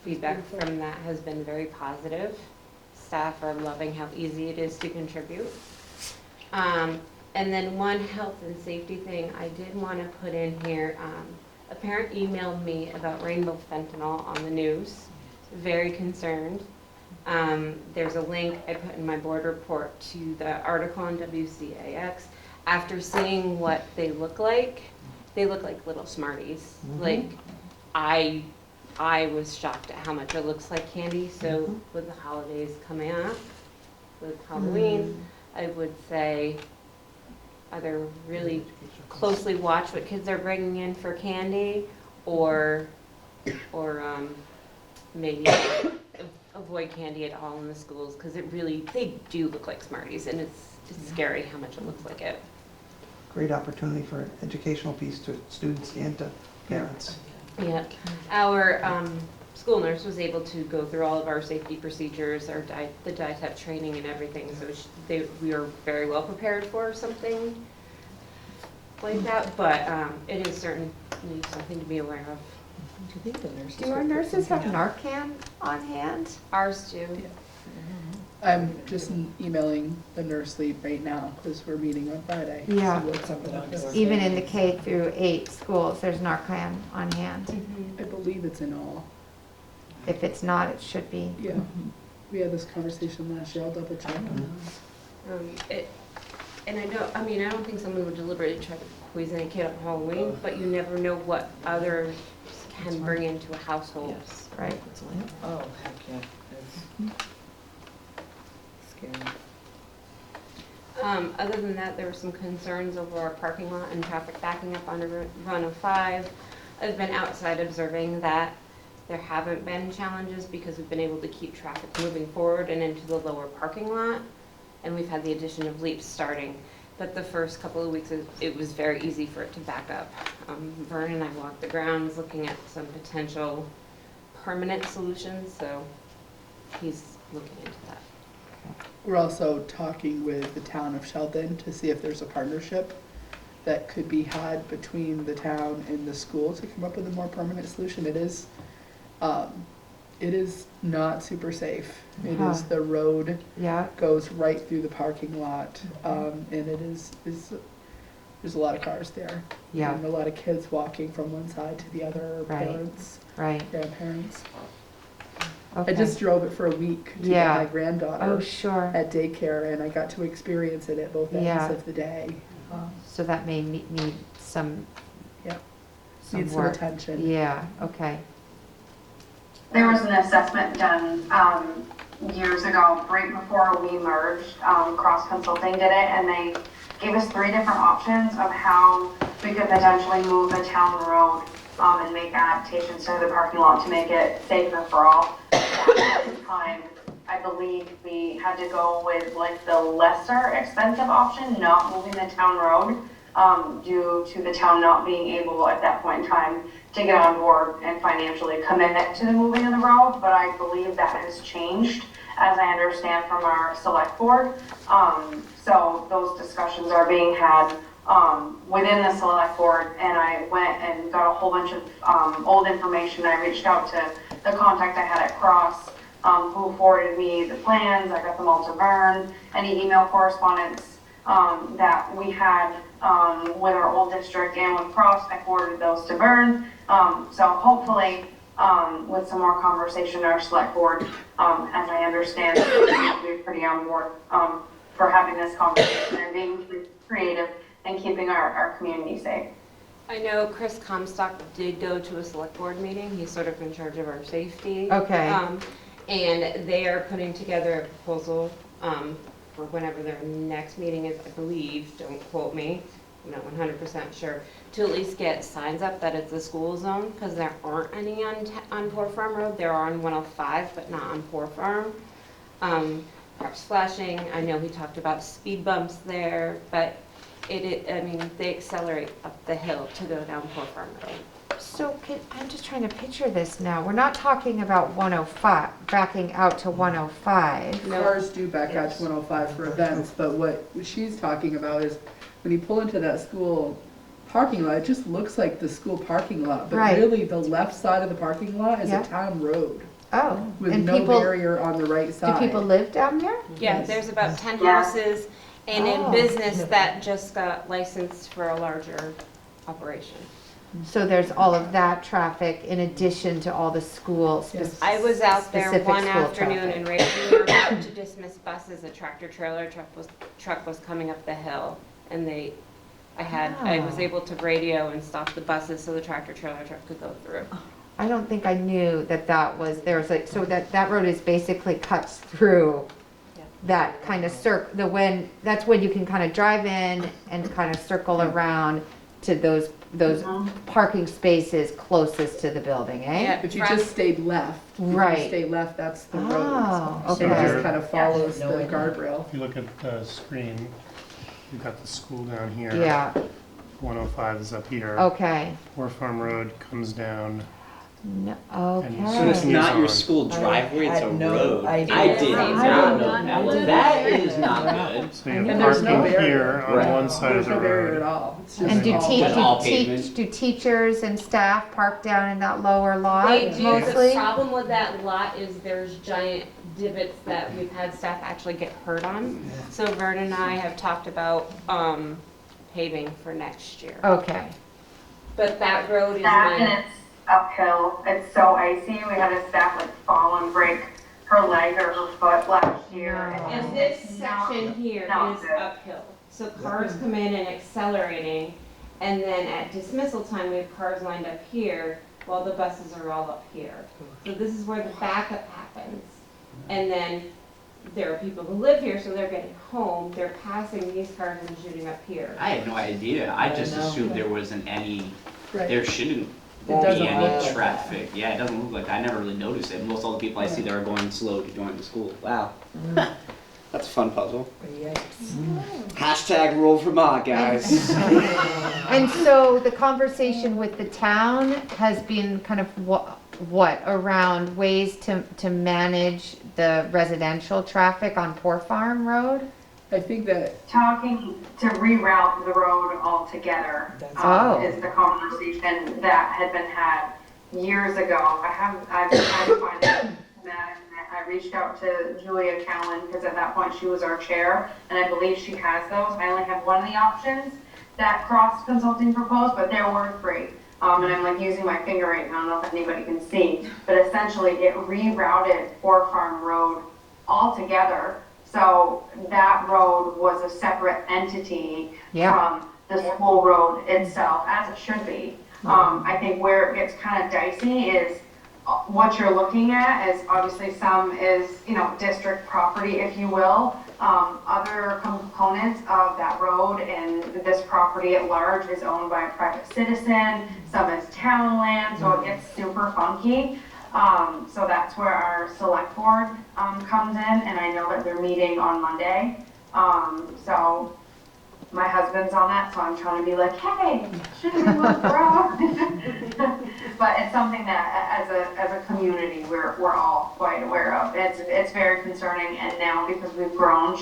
feedback from that has been very positive. Staff are loving how easy it is to contribute. And then one health and safety thing I did want to put in here, a parent emailed me about rainbow fentanyl on the news, very concerned. There's a link I put in my board report to the article on WCAX. After seeing what they look like little Smarties. Like, I was shocked at how much it looks like candy. So with the holidays coming up, with Halloween, I would say either really closely watch what kids are bringing in for candy, or maybe avoid candy at all in the schools, because they do look like Smarties, and it's scary how much it looks like it. Great opportunity for an educational piece to students and to parents. Yeah, our school nurse was able to go through all of our safety procedures, the DITEP training and everything, so we are very well prepared for something like that, but it is certainly something to be aware of. Do our nurses have Narcan on hand? Ours do. I'm just emailing the nurse lead right now because we're meeting on Friday. to Yeah. see what's up with this. Even in the K through 8 schools, there's Narcan on hand. I believe it's in all. If it's not, it should be. Yeah, we had this conversation last year, I'll double check. And I don't think someone would deliberately try to poison a kid on Halloween, but you never know what others can bring into a household. Yes. Right. Oh, heck yeah. That's scary. Other than that, there were some concerns over our parking lot and traffic backing up on Run of 5. I've been outside observing that. There haven't been challenges because we've been able to keep traffic moving forward and into the lower parking lot, and we've had the addition of leaps starting. But the first couple of weeks, it was very easy for it to back up. Vern and I walked the grounds looking at some potential permanent solutions, so he's looking into that. We're also talking with the town of Sheldon to see if there's a partnership that could be had between the town and the school to come up with a more permanent solution. It is not super safe. It is, the road Yeah. goes right through the parking lot, and it is there's a lot of cars there. Yeah. And a lot of kids walking from one side to the other, Right. parents, Right. grandparents. Okay. I just drove it for a week to Yeah. get my granddaughter Oh, sure. at daycare, and I got to experience it at both ends Yeah. of the day. So that may need some, Yeah. some Needs some work. attention. Yeah, okay. There was an assessment done years ago, right before we merged. Cross Consulting did it, and they gave us 3 different options of how we could potentially move a town road and make adaptations to the parking lot to make it safer for all. At the time, I believe we had to go with like the lesser expensive option, not moving the town road, due to the town not being able at that point in time to get on board and financially commit to the moving of the road. But I believe that has changed, as I understand from our select board. So those discussions are being had within the select board, and I went and got a whole bunch of old information. I reached out to the contact I had at Cross, who forwarded me the plans. I got them all to Vern. Any email correspondence that we had with our old district and with Cross, I forwarded those to Vern. So hopefully, with some more conversation, our select board, as I understand, we're pretty on board for having this conversation and being creative and keeping our community safe. I know Chris Comstock did go to a select board meeting. He's sort of in charge of our safety. Okay. And they are putting together a proposal for whenever their next meeting is, I believe, don't quote me, I'm not 100% sure, to at least get signs up that it's a school zone, because there aren't any on Poor Farm Road. There are on 105, but not on Poor Farm. Perhaps flashing, I know he talked about speed bumps there, but I mean, they accelerate up the hill to go down Poor Farm Road. So I'm just trying to picture this now. We're not talking about 105, backing out to 105. Cars do back out to 105 for events, but what she's talking about is when you pull into that school parking lot, it just looks like the school parking lot, but Right. really the left side of the parking lot is Yeah. a town road Oh, with and no people, barrier on the right do side. people live down there? Yeah, Yes. there's about 10 Yeah. houses and Oh. in business that just got licensed for a larger operation. So there's all of that traffic in addition to all the school Yes. I was out there specific one school afternoon traffic. and right when we were about to dismiss buses, a tractor trailer truck was coming up the hill and I was Oh. able to radio and stop the buses so the tractor trailer truck could go through. I don't think I knew that was, there's like, so that road is basically cuts through Yeah. that kind of that's when you can kind of drive in and kind of circle around to those parking spaces closest to the building, eh? Yeah, If you front- just stayed left, if Right. you stay left, that's the road. Oh, So it okay. just kind of follows Yeah. the guardrail. If you look at the screen, you've got the school down here. Yeah, 105 is up here. okay. Poor Farm Road comes down. No, So okay. it's not your on. school driveway, it's a had no road. idea. I did I not did know not that. know Well, that. that is not good. So you have And there's no parking barrier. here on Right. one side of There's the no barrier at road. all. It's just And do all Just all black. pavement. do teachers and staff park down in that lower lot They do, the mostly? problem with that lot is there's giant divots that we've had staff actually get hurt on. So Vernon and I have talked about, paving for next year. Okay, But that road is That and my, it's uphill. It's so icy. We had a staff like fall and break her leg or her foot last year. No. and this section here No, is good. uphill. So cars come in and accelerating, and then at dismissal time, we have cars lined up here while the buses are all up here. So this is where the backup happens. And then there are people who live here, so they're getting home, they're passing these cars and shooting up here. I had no idea. I just I know. assumed there wasn't any, Right. there shouldn't It be doesn't look any like traffic. Yeah, it doesn't look like, I never really noticed it. Most all the people I see there are going slow to join the school. Wow. That's a fun puzzle. Yikes. Hashtag rural Vermont, guys. and so the conversation with the town has been kind of what around ways to manage the residential traffic on Poor Farm Road? I think that Talking to reroute the road altogether Oh. is the conversation that had been had years ago. I've tried to find it. I reached out to Julia Callan because at that point she was our chair, and I believe she has those. I only have one of the options that Cross Consulting proposed, but they're word free. And I'm like using my finger right now. I don't know if anybody can see, but essentially it rerouted Poor Farm Road altogether. So that road was a separate entity Yeah. from the school road itself, as it should be. I think where it gets kind of dicey is what you're looking at is obviously some is, district property, if you will. Other components of that road and this property at large is owned by a private citizen, some is town land, so it gets super funky. So that's where our select board comes in, and I know that they're meeting on Monday. So my husband's on that, so I'm trying to be like, hey, shouldn't we look around? But it's something that as a community, we're all quite aware of. It's very concerning, and now because we've grown,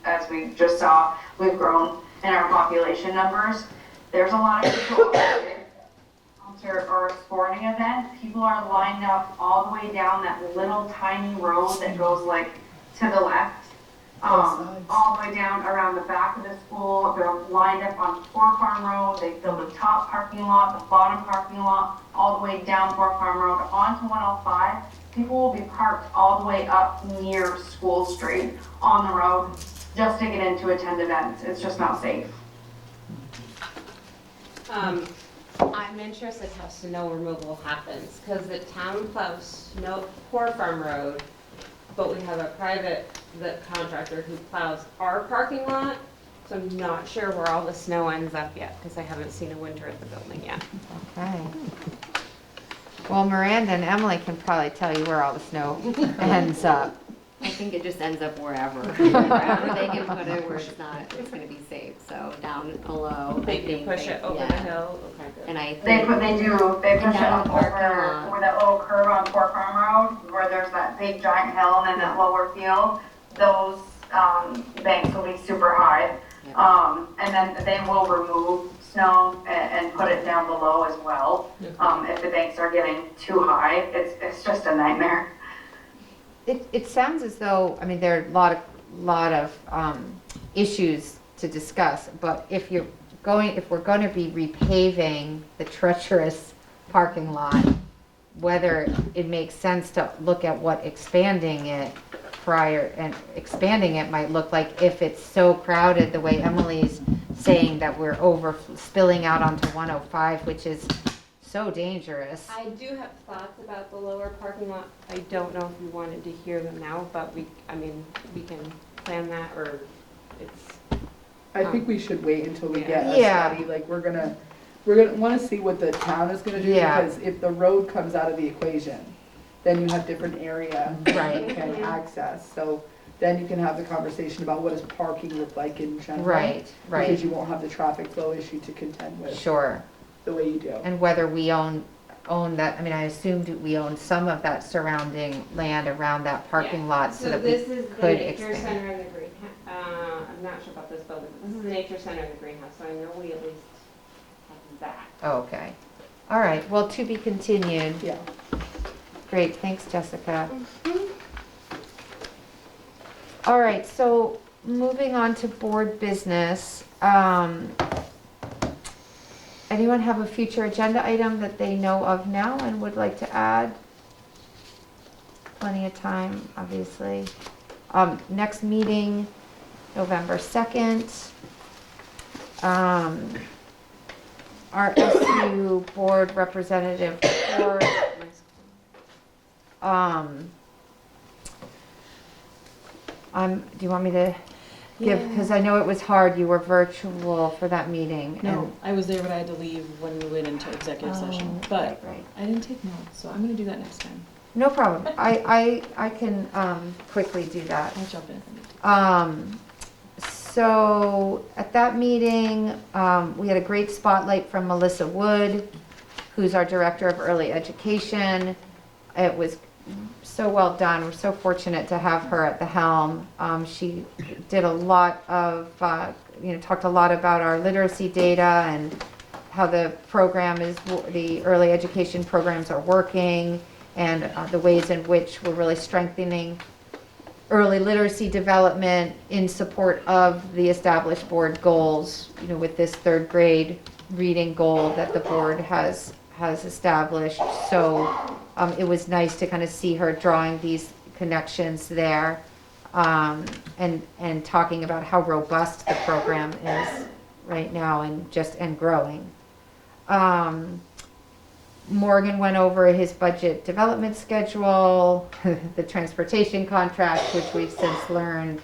as we just saw, we've grown in our population numbers. There's a lot of people concert or a sporting event. People are lined up all the way down that little tiny road that goes like to the left. All the way down around the back of the school. They're lined up on Poor Farm Road. They fill the top parking lot, the bottom parking lot, all the way down Poor Farm Road onto 105. People will be parked all the way up near School Street on the road just to get in to attend events. It's just not safe. I'm interested how snow removal happens, because the town plows Poor Farm Road, but we have a private contractor who plows our parking lot, so I'm not sure where all the snow ends up yet, because I haven't seen a winter at the building yet. Okay. Well, Miranda and Emily can probably tell you where all the snow ends up. I think it just ends up wherever, wherever they can put it, where it's not, it's gonna be safe, so down below. They I can think push it over the yeah. hill, okay, good. And I They think, they push it down up the parking over lot. where that little curve on Fort Farm Road, where there's that big giant hill and then that lower field. Those, banks will be super high. And then they will remove snow and put it down below as well. If the banks are getting too high, it's just a nightmare. it sounds as though, I mean, there are a lot of issues to discuss, but if we're going to be repaving the treacherous parking lot, whether it makes sense to look at what expanding it might look like if it's so crowded, the way Emily's saying that we're spilling out onto 105, which is so dangerous. I do have thoughts about the lower parking lot. I don't know if we wanted to hear them now, but we can plan that, or it's. I think we should wait until we get a Yeah. study, like, we're gonna wanna see what the town is gonna do, Yeah. because if the road comes out of the equation, then you have different area Right. you can access, so then you can have the conversation about what does parking look like in general. Right, Because you won't have the traffic flow issue to contend with Sure. the way you do. And whether we own that, I mean, I assumed we own some of that surrounding land around that parking lot so that we this is the could nature expand. center of the greenhouse. I'm not sure about this building, but this is the nature center of the greenhouse, so I know we at least have that. Okay. All right, well, to be continued. Yeah. Great, thanks, Jessica. All right, so moving on to board business. Anyone have a future agenda item that they know of now and would like to add? Plenty of time, obviously. Next meeting, November 2nd. Our SU board representative report. Do you want me to give, because I know it was hard, you were virtual for that meeting. No, I was there, but I had to leave when we went into executive session. But Right. I didn't take notes, so I'm gonna do that next time. No problem. I can quickly do that. I'll jump in if I need to. So at that meeting, we had a great spotlight from Melissa Wood, who's our Director of Early Education. It was so well done. We're so fortunate to have her at the helm. She did a lot of, talked a lot about our literacy data and how the early education programs are working, and the ways in which we're really strengthening early literacy development in support of the established board goals, with this third grade reading goal that the board has established. So it was nice to kind of see her drawing these connections there, and talking about how robust the program is right now and growing. Morgan went over his budget development schedule, the transportation contract, which we've since learned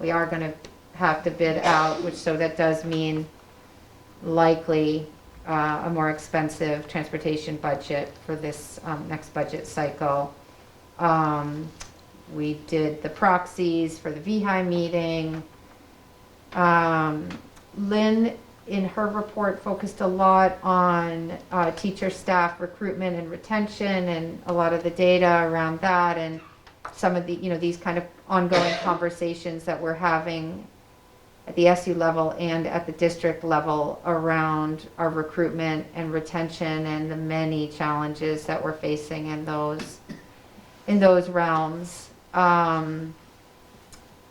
we are going to have to bid out, so that does mean likely a more expensive transportation budget for this next budget cycle. We did the proxies for the VHI meeting. Lynn, in her report, focused a lot on teacher staff recruitment and retention, and a lot of the data around that, and some of the, these kind of ongoing conversations that we're having at the SU level and at the district level around our recruitment and retention and the many challenges that we're facing in those realms.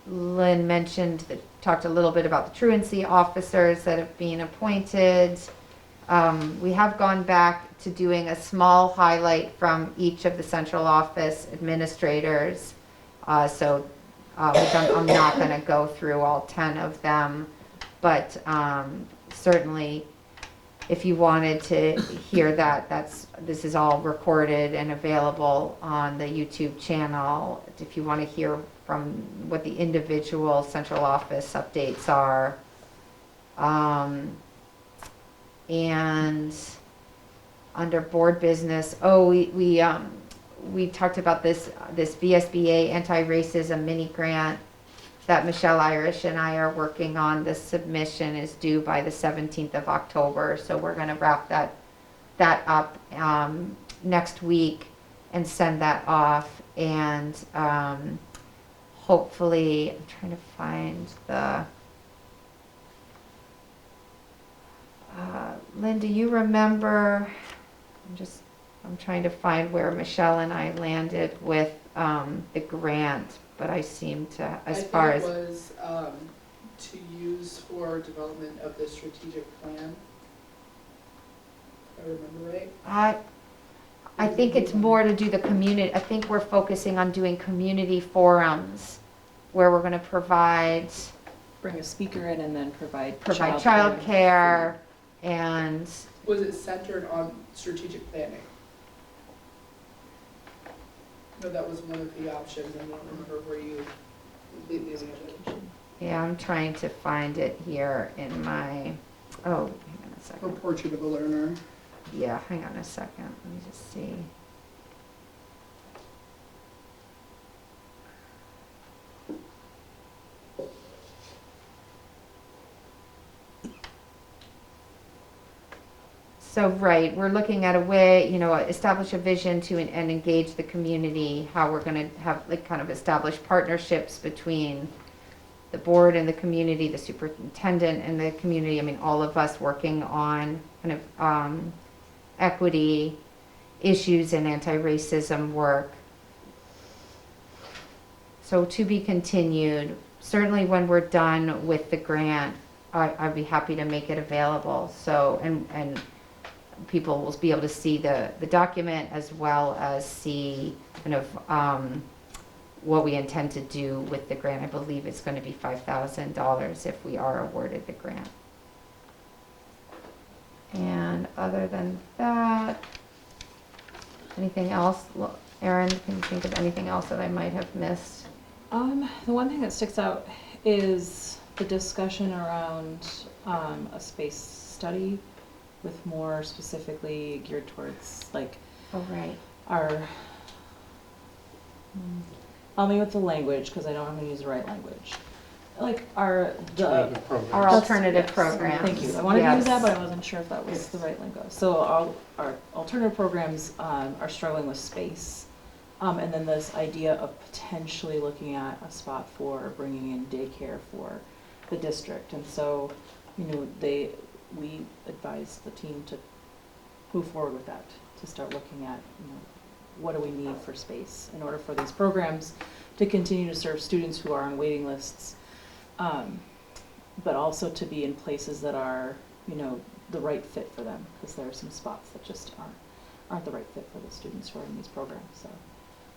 Lynn talked a little bit about the truancy officers that have been appointed. We have gone back to doing a small highlight from each of the central office administrators. Which I'm not going to go through all 10 of them, but certainly if you wanted to hear that, this is all recorded and available on the YouTube channel. If you want to hear from what the individual central office updates are. And under board business, we talked about this VSBA anti-racism mini grant that Michelle Irish and I are working on. The submission is due by the 17th of October, so we're gonna wrap that up next week and send that off, and hopefully, I'm trying to find the, Lynn, do you remember, I'm trying to find where Michelle and I landed with the grant, but I seem to, as far as. I think it was to use for development of the strategic plan. If I remember right. I think it's more to do the community, I think we're focusing on doing community forums where we're gonna provide Bring a speaker in and then provide childcare and. Was it centered on strategic planning? No, that was one of the options, and I don't remember where you completely landed. Yeah, I'm trying to find it here in my, oh, hang on a Or second. portrait of a learner. Yeah, hang on a second, let me just see. So, right, we're looking at a way, establish a vision to and engage the community, how we're gonna have, like, kind of establish partnerships between the board and the community, the superintendent and the community, I mean, all of us working on kind of equity issues and anti-racism work. So to be continued, certainly when we're done with the grant, I'd be happy to make it available. So, and people will be able to see the document as well as see kind of what we intend to do with the grant. I believe it's going to be $5,000 if we are awarded the grant. And other than that, anything else? Erin, can you think of anything else that I might have missed? The one thing that sticks out is the discussion around a space study with more specifically geared towards like Oh, right. our, help me with the language because I don't know how to use the right language. Like our Alternative yes, programs. Thank you. I wanted to Yes. use that, but I wasn't sure if that was the right lingo. So our alternative programs are struggling with space. And then this idea of potentially looking at a spot for bringing in daycare for the district. And so, we advised the team to move forward with that, to start looking at, what do we need for space in order for these programs to continue to serve students who are on waiting lists, but also to be in places that are, the right fit for them, because there are some spots that just aren't the right fit for the students who are in these programs. So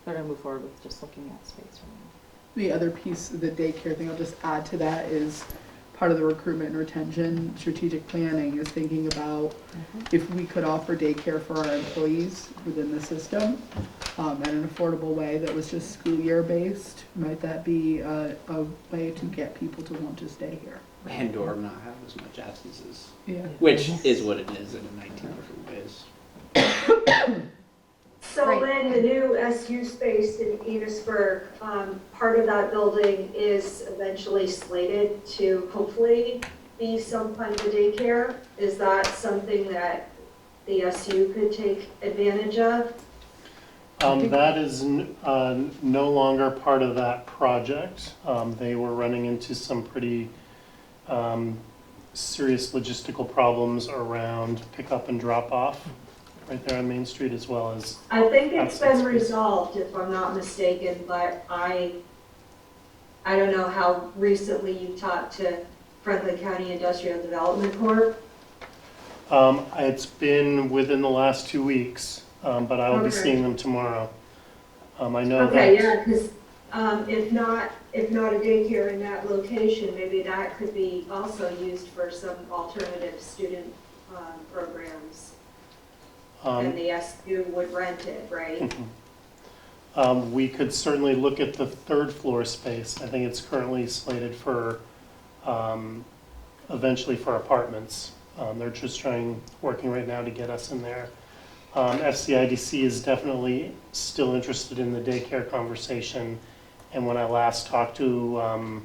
they're going to move forward with just looking at space right now. The other piece of the daycare thing I'll just add to that is part of the recruitment and retention strategic planning is thinking about if we could offer daycare for our employees within the system in an affordable way that was just school year based. Might that be a way to get people to want to stay here? And or not have as much absences, Yeah. which is what it is in 19 different ways. So Right. Lynn, the new SU space in Enosburg, part of that building is eventually slated to hopefully be some kind of a daycare. Is that something that the SU could take advantage of? That is no longer part of that project. They were running into some pretty serious logistical problems around pickup and drop off right there on Main Street, as well as. I think it's been Space. resolved, if I'm not mistaken, but I don't know how recently you talked to Franklin County Industrial Development Corp. It's been within the last 2 weeks, but I will be Okay. seeing them tomorrow. I know Okay, that. yeah, because if not a daycare in that location, maybe that could be also used for some alternative student programs. And the SU would rent it, right? We could certainly look at the third floor space. I think it's currently slated for, eventually for apartments. They're just working right now to get us in there. FCIDC is definitely still interested in the daycare conversation. And when I last talked to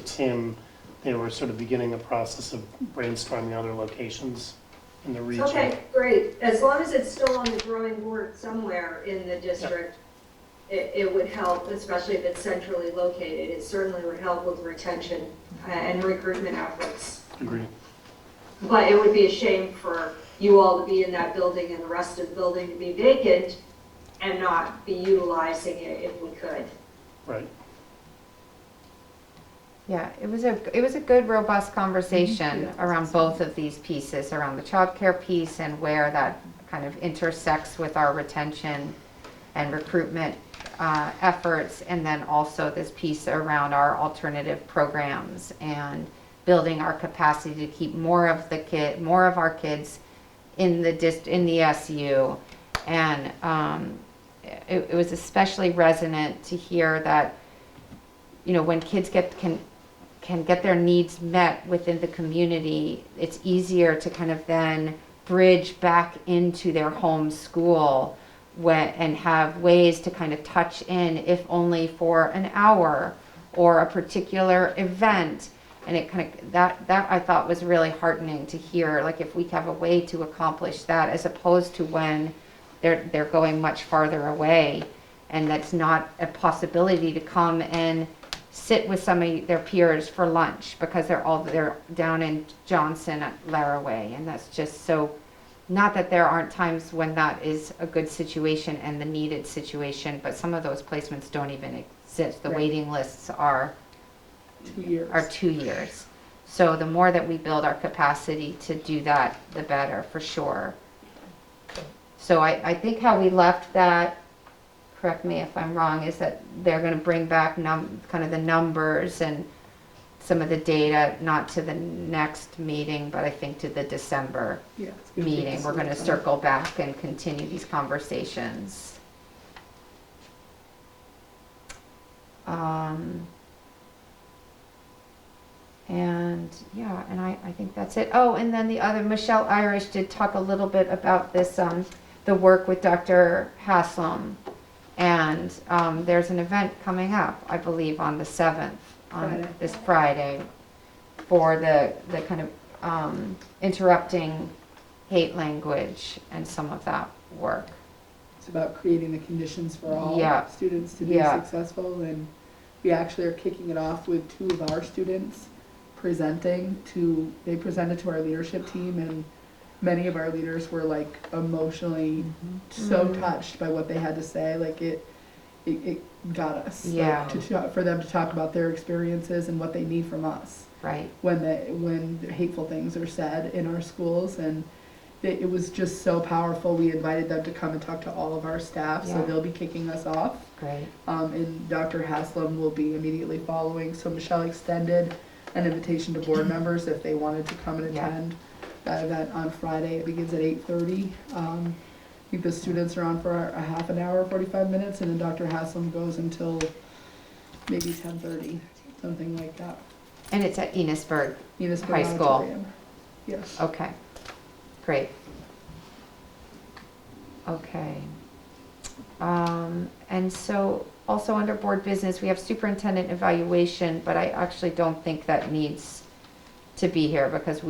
Tim, they were sort of beginning the process of brainstorming other locations in the region. Okay, great. As long as it's still on the drawing board somewhere in the district, it would help, especially if it's centrally located. It certainly would help with retention and recruitment efforts. Agreed. But it would be a shame for you all to be in that building and the rest of the building to be vacant and not be utilizing it if we could. Right. Yeah, it was a good, robust conversation around both of these pieces, around the childcare piece and where that kind of intersects with our retention and recruitment efforts, and then also this piece around our alternative programs and building our capacity to keep more of our kids in the SU. And it was especially resonant to hear that, you know, when kids can get their needs met within the community, it's easier to kind of then bridge back into their home school and have ways to kind of touch in, if only for an hour or a particular event. And it kind of, that I thought was really heartening to hear, like if we have a way to accomplish that, as opposed to when they're going much farther away, and that's not a possibility to come and sit with some of their peers for lunch because they're down in Johnson at Laraway, and that's just so, not that there aren't times when that is a good situation and the needed situation, but some of those placements don't even exist. The waiting lists are 2 years. 2 years. So the more that we build our capacity to do that, the better, for sure. So I think how we left that, correct me if I'm wrong, is that they're going to bring back kind of the numbers and some of the data, not to the next meeting, but I think to the December meeting. We're going to circle back and continue these conversations. And yeah, and I think that's it. Oh, and then the other, Michelle Irish did talk a little bit about this, the work with Dr. Haslam. And there's an event coming up, I believe, on the 7th, on this Friday, for the kind of interrupting hate language and some of that work. It's about creating the conditions for all students to be successful, and we actually are kicking it off with 2 of our students they presented to our leadership team, and many of our leaders were like emotionally so touched by what they had to say. Like it got us. Yeah. Like, for them to talk about their experiences and what they need from us. Right. When hateful things are said in our schools, and it was just so powerful. We invited them to come and talk to all of our staff, so they'll be kicking us off. Great. And Dr. Haslam will be immediately following. So Michelle extended an invitation to board members if they wanted to come and attend that event on Friday. It begins at 8:30. I think the students are on for a half an hour, 45 minutes, and then Dr. Haslam goes until maybe 10:30, something like that. And it's at Enosburg High School. Auditorium. Yes. Okay, great. Okay. And so also under board business, we have superintendent evaluation, but I actually don't think that needs to be here because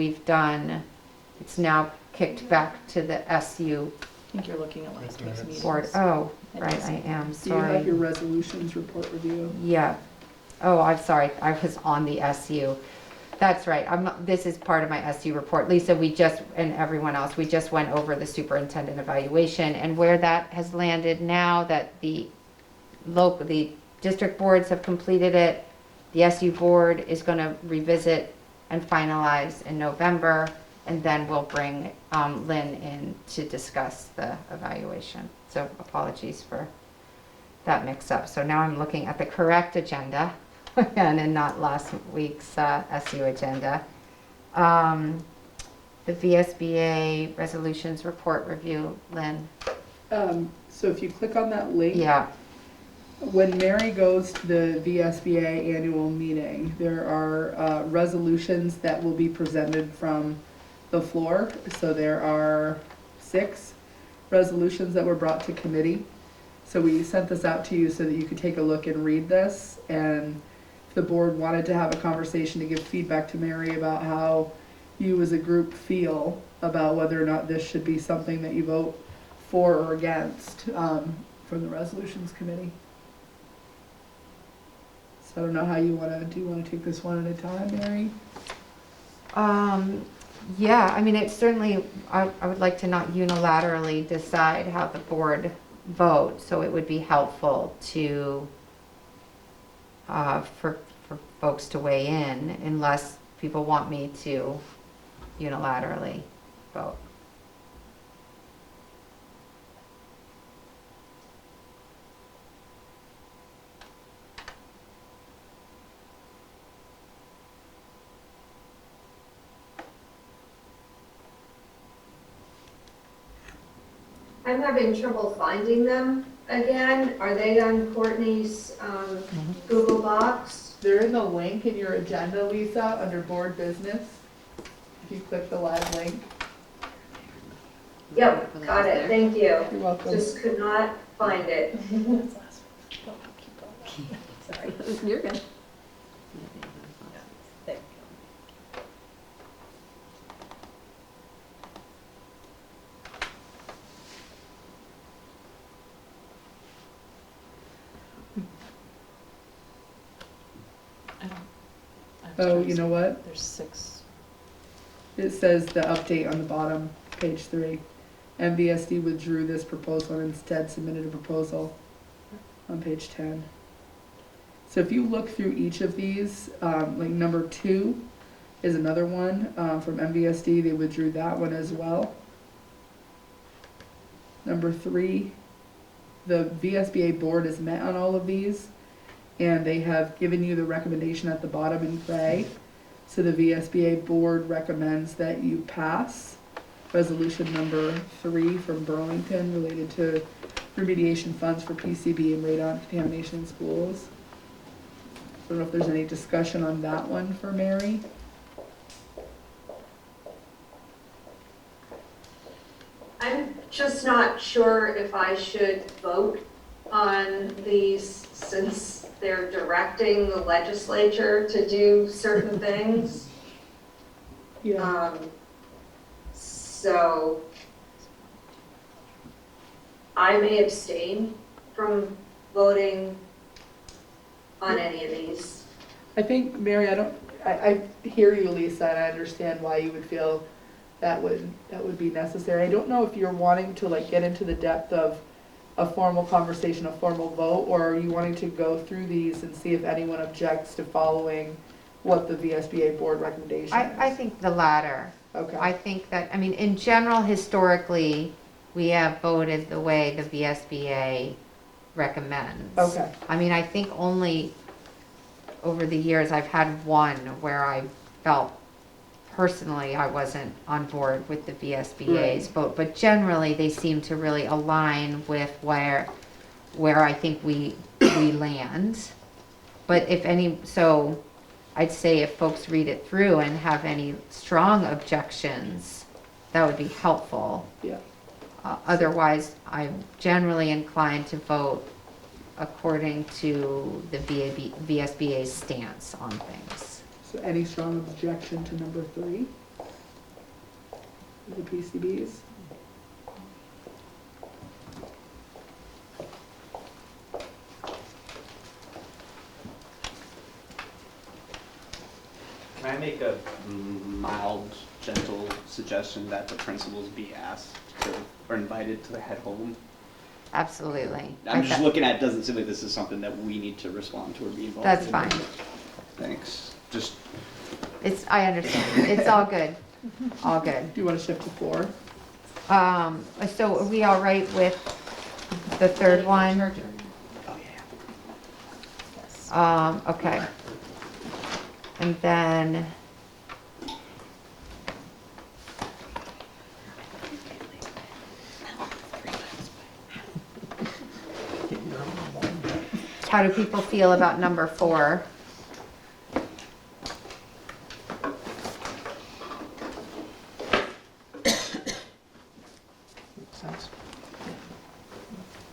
it's now kicked back to the SU I think you're looking at last week's meeting. board. Oh, right, I am, Do you have sorry. your resolutions report review? Yeah. Oh, I'm sorry, I was on the SU. That's right, this is part of my SU report. Lisa, and everyone else, we just went over the superintendent evaluation and where that has landed now that the district boards have completed it. The SU board is going to revisit and finalize in November, and then we'll bring Lynn in to discuss the evaluation. So apologies for that mix-up. So now I'm looking at the correct agenda and not last week's SU agenda. The VSBA resolutions report review, Lynn. So if you click on that link, When Mary goes to the VSBA annual meeting, there are resolutions that will be presented from the floor. So there are 6 resolutions that were brought to committee. So we sent this out to you so that you could take a look and read this, and if the board wanted to have a conversation to give feedback to Mary about how you as a group feel about whether or not this should be something that you vote for or against from the resolutions committee. So I don't know how you want to, do you want to take this one at a time, Mary? Yeah, I mean, it certainly, I would like to not unilaterally decide how the board votes, so it would be helpful to, for folks to weigh in, unless people want me to unilaterally vote. I'm having trouble finding them again. Are they on Courtney's Google Docs? They're in the link in your agenda, Lisa, under board business. If you click the live link. Yep, got it, thank you. You're welcome. Just could not find it. Sorry, you're good. Oh, you know what? There's 6. It says the update on the bottom, page 3. MVSD withdrew this proposal and instead submitted a proposal on page 10. So if you look through each of these, like number 2 is another one from MVSD. They withdrew that one as well. Number 3, the VSBA board has met on all of these, and they have given you the recommendation at the bottom in gray. So the VSBA board recommends that you pass resolution number 3 from Burlington related to remediation funds for PCB and radon contamination in schools. I don't know if there's any discussion on that one for Mary. I'm just not sure if I should vote on these since they're directing the legislature to do certain things. Yeah. So I may abstain from voting on any of these. I think, Mary, I hear you, Lisa, and I understand why you would feel that would be necessary. I don't know if you're wanting to like get into the depth of a formal conversation, a formal vote, or are you wanting to go through these and see if anyone objects to following what the VSBA board recommendation is? I think the latter. Okay. I think that, I mean, in general, historically, we have voted the way the VSBA recommends. Okay. I mean, I think only over the years I've had one where I felt personally I wasn't on board with the VSBA's vote, but generally they seem to really align with where I think we land. But if any, so I'd say if folks read it through and have any strong objections, that would be helpful. Yeah. Otherwise, I'm generally inclined to vote according to the VSBA's stance on things. So any strong objection to number 3? The PCBs? Can I make a mild, gentle suggestion that the principals be asked to, or invited to head home? Absolutely. I'm just looking at, it doesn't seem like this is something that we need to respond to or be involved in. That's fine. Thanks. Just, I understand. It's all good. All good. Do you want to shift to 4? So are we all right with the third one? oh yeah. Okay. And then, how do people feel about number 4? Makes sense.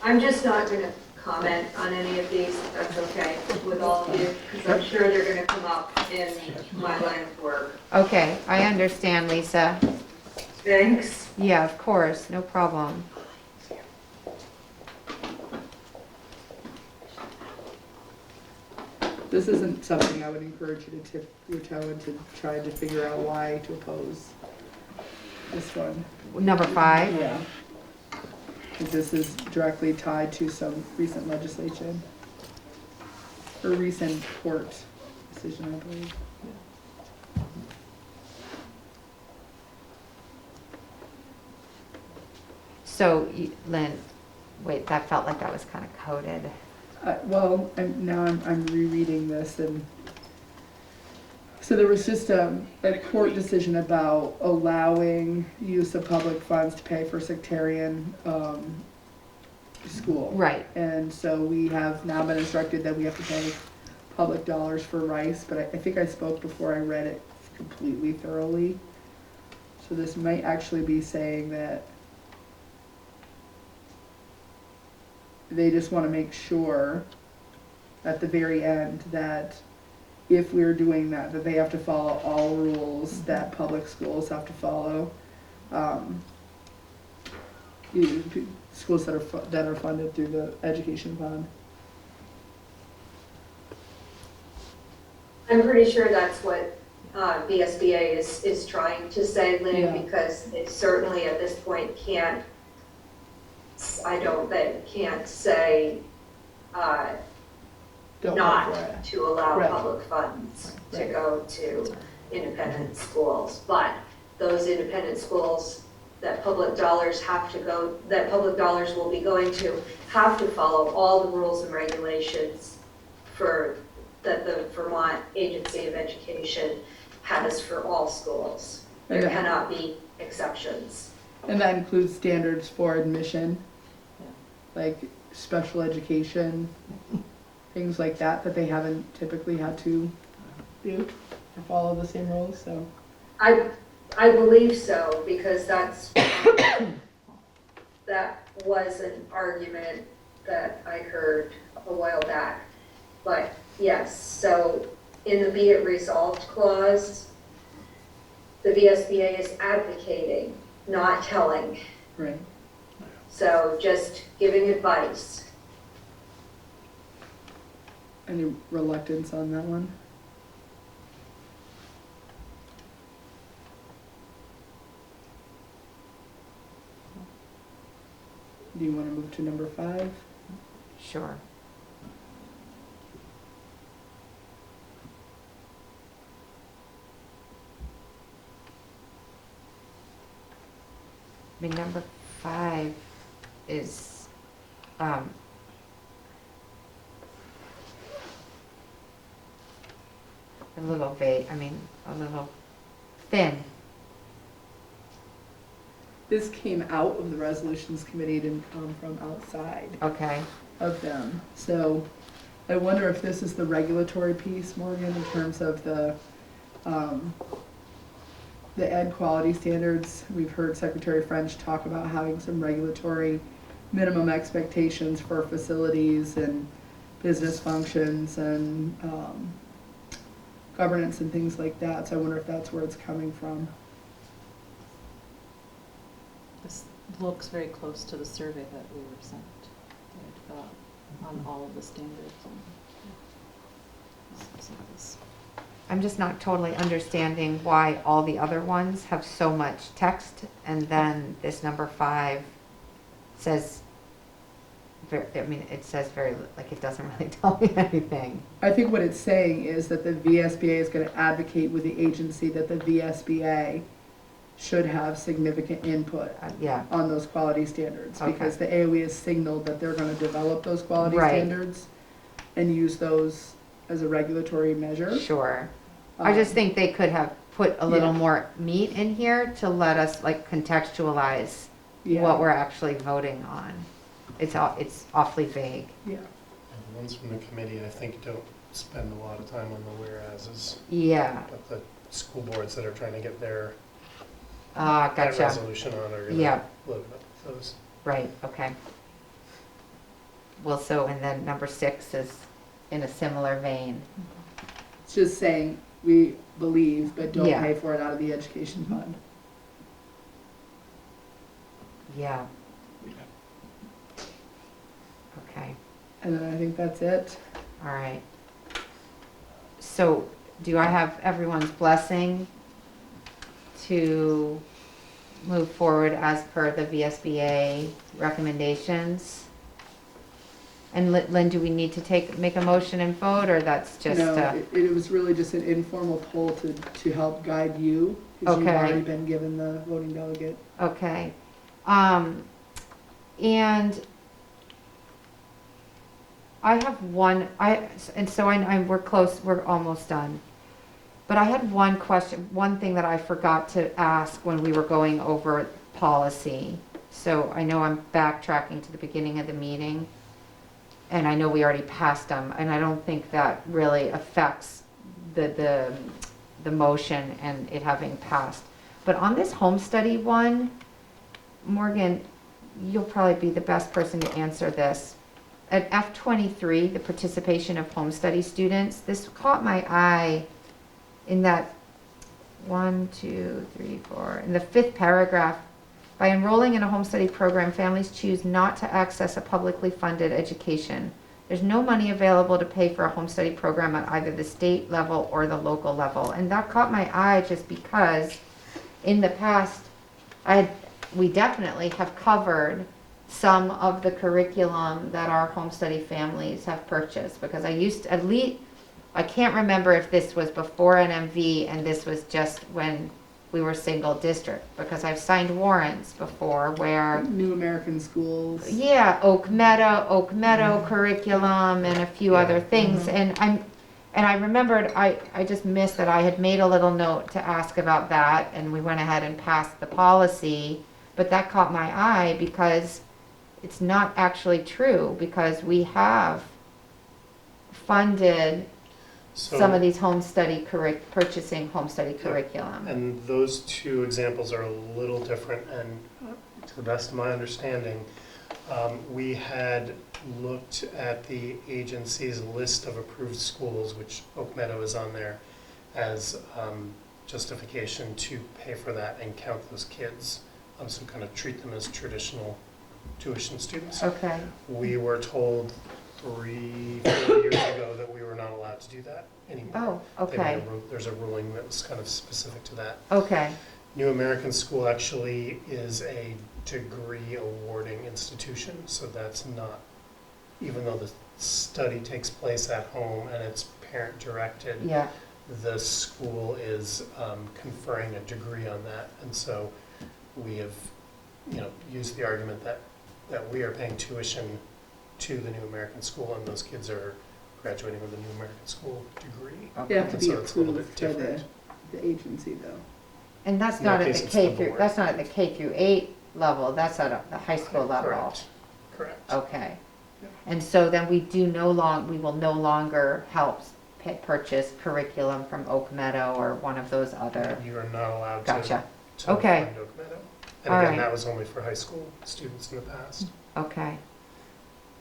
I'm just not gonna comment on any of these, if that's okay with all of you, because I'm sure they're gonna come up in my line of work. Okay, I understand, Lisa. Thanks. Yeah, of course, no problem. This isn't something I would encourage you to tip your toe into trying to figure out why to oppose this one. Number 5? Yeah. Because this is directly tied to some recent legislation, or recent court decision, I believe. So, Lynn, wait, that felt like that was kind of coded. Well, I'm rereading this, and so there was just a court decision about allowing use of public funds to pay for sectarian school. Right. And so we have now been instructed that we have to pay public dollars for rice, but I think I spoke before I read it completely thoroughly. So this might actually be saying that they just want to make sure at the very end that if we're doing that, that they have to follow all rules that public schools have to follow. Schools that are funded through the education fund. I'm pretty sure that's what VSBA is trying to say, Lynn, Yeah. because they certainly at this point can't, they can't say Don't not go for it. to allow Right. public funds to Right. go to independent schools. But those independent schools that public dollars will be going to, have to follow all the rules and regulations that the Vermont Agency of Education has for all schools. There Okay. cannot be exceptions. And that includes standards for admission, like special education, things like that they haven't typically had to do or follow the same rules, so. I believe so, because that was an argument that I heard a while back. But yes, so in the be it resolved clause, the VSBA is advocating, not telling. Right. So just giving advice. Any reluctance on that one? Do you want to move to number 5? Sure. I mean, number 5 is, a little vague, a little thin. This came out of the resolutions committee, it didn't come from outside Okay. of them. So I wonder if this is the regulatory piece, Morgan, in terms of the ed quality standards. We've heard Secretary French talk about having some regulatory minimum expectations for facilities and business functions and governance and things like that. So I wonder if that's where it's coming from. This looks very close to the survey that we were sent on all of the standards. I'm just not totally understanding why all the other ones have so much text, and then this number 5 says, it says like it doesn't really tell me anything. I think what it's saying is that the VSBA is going to advocate with the agency that the VSBA should have significant input Yeah, on those quality standards. Okay. Because the AOE has signaled that they're going to develop those quality Right. standards and use those as a regulatory measure. sure. I just think they could have put a little Yeah. more meat in here to let us like contextualize Yeah. what we're actually voting on. It's awfully vague. Yeah. And the ones from the committee, I think, don't spend a lot of time on the whereases, Yeah, but the school boards that are trying to get that gotcha. resolution on are Yeah. gonna load up those. Right, okay. and then number 6 is in a similar vein. It's just saying, we believe, but don't Yeah. pay for it out of the education fund. Yeah. Okay, And then I think that's it. all right. So, do I have everyone's blessing to move forward as per the VSBA recommendations? And Lynn, do we need to make a motion and vote, or that's just, No, it was really just an informal poll to help guide you, because you've Okay. already been given the voting delegate. okay. And I have one, we're close, we're almost done. But I had one question, one thing that I forgot to ask when we were going over policy. So I know I'm backtracking to the beginning of the meeting, and I know we already passed them, and I don't think that really affects the motion and it having passed. But on this home study one, Morgan, you'll probably be the best person to answer this. At F23, the participation of home study students, this caught my eye in that 1, 2, 3, 4, in the 5th paragraph. By enrolling in a home study program, families choose not to access a publicly funded education. There's no money available to pay for a home study program at either the state level or the local level. And that caught my eye just because in the past, we definitely have covered some of the curriculum that our home study families have purchased, because I can't remember if this was before NMV and this was just when we were single district, because I've signed warrants before where, New American Schools. yeah, Oak Meadow curriculum and a few other things. And I remembered, I just missed that I had made a little note to ask about that, and we went ahead and passed the policy, but that caught my eye because it's not actually true, because we have funded some of these purchasing home study curriculum. And those two examples are a little different, and to the best of my understanding, we had looked at the agency's list of approved schools, which Oak Meadow is on there, as justification to pay for that and count those kids. So kind of treat them as traditional tuition students. Okay, We were told 3-4 years ago that we were not allowed to do that anymore. oh, okay, There's a ruling that was kind of specific to that. okay, New American School actually is a degree awarding institution, so that's not, even though the study takes place at home and it's parent directed, yeah, the school is conferring a degree on that. And so we have, used the argument that we are paying tuition to the New American School, and those kids are graduating with a New American School degree. They have to And be so it's a little approved bit by different. the agency though. and that's In not that at case, the it's K the through, board. that's not at the K through 8 level, that's at the high school level. Correct. Okay, Yeah. and so then we will no longer help purchase curriculum from Oak Meadow or one of those other, You are not allowed gotcha, to Okay. fund Oak Meadow. And All again, right. that was only for high school students in the past. okay.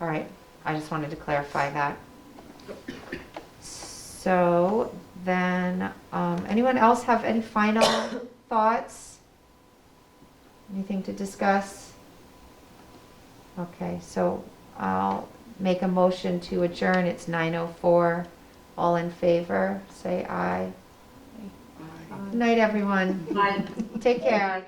All right, I just wanted to clarify that. So then, anyone else have any final thoughts? Anything to discuss? Okay, so I'll make a motion to adjourn. It's 9:04. All in favor, say aye. Good night, everyone. Bye. Take care.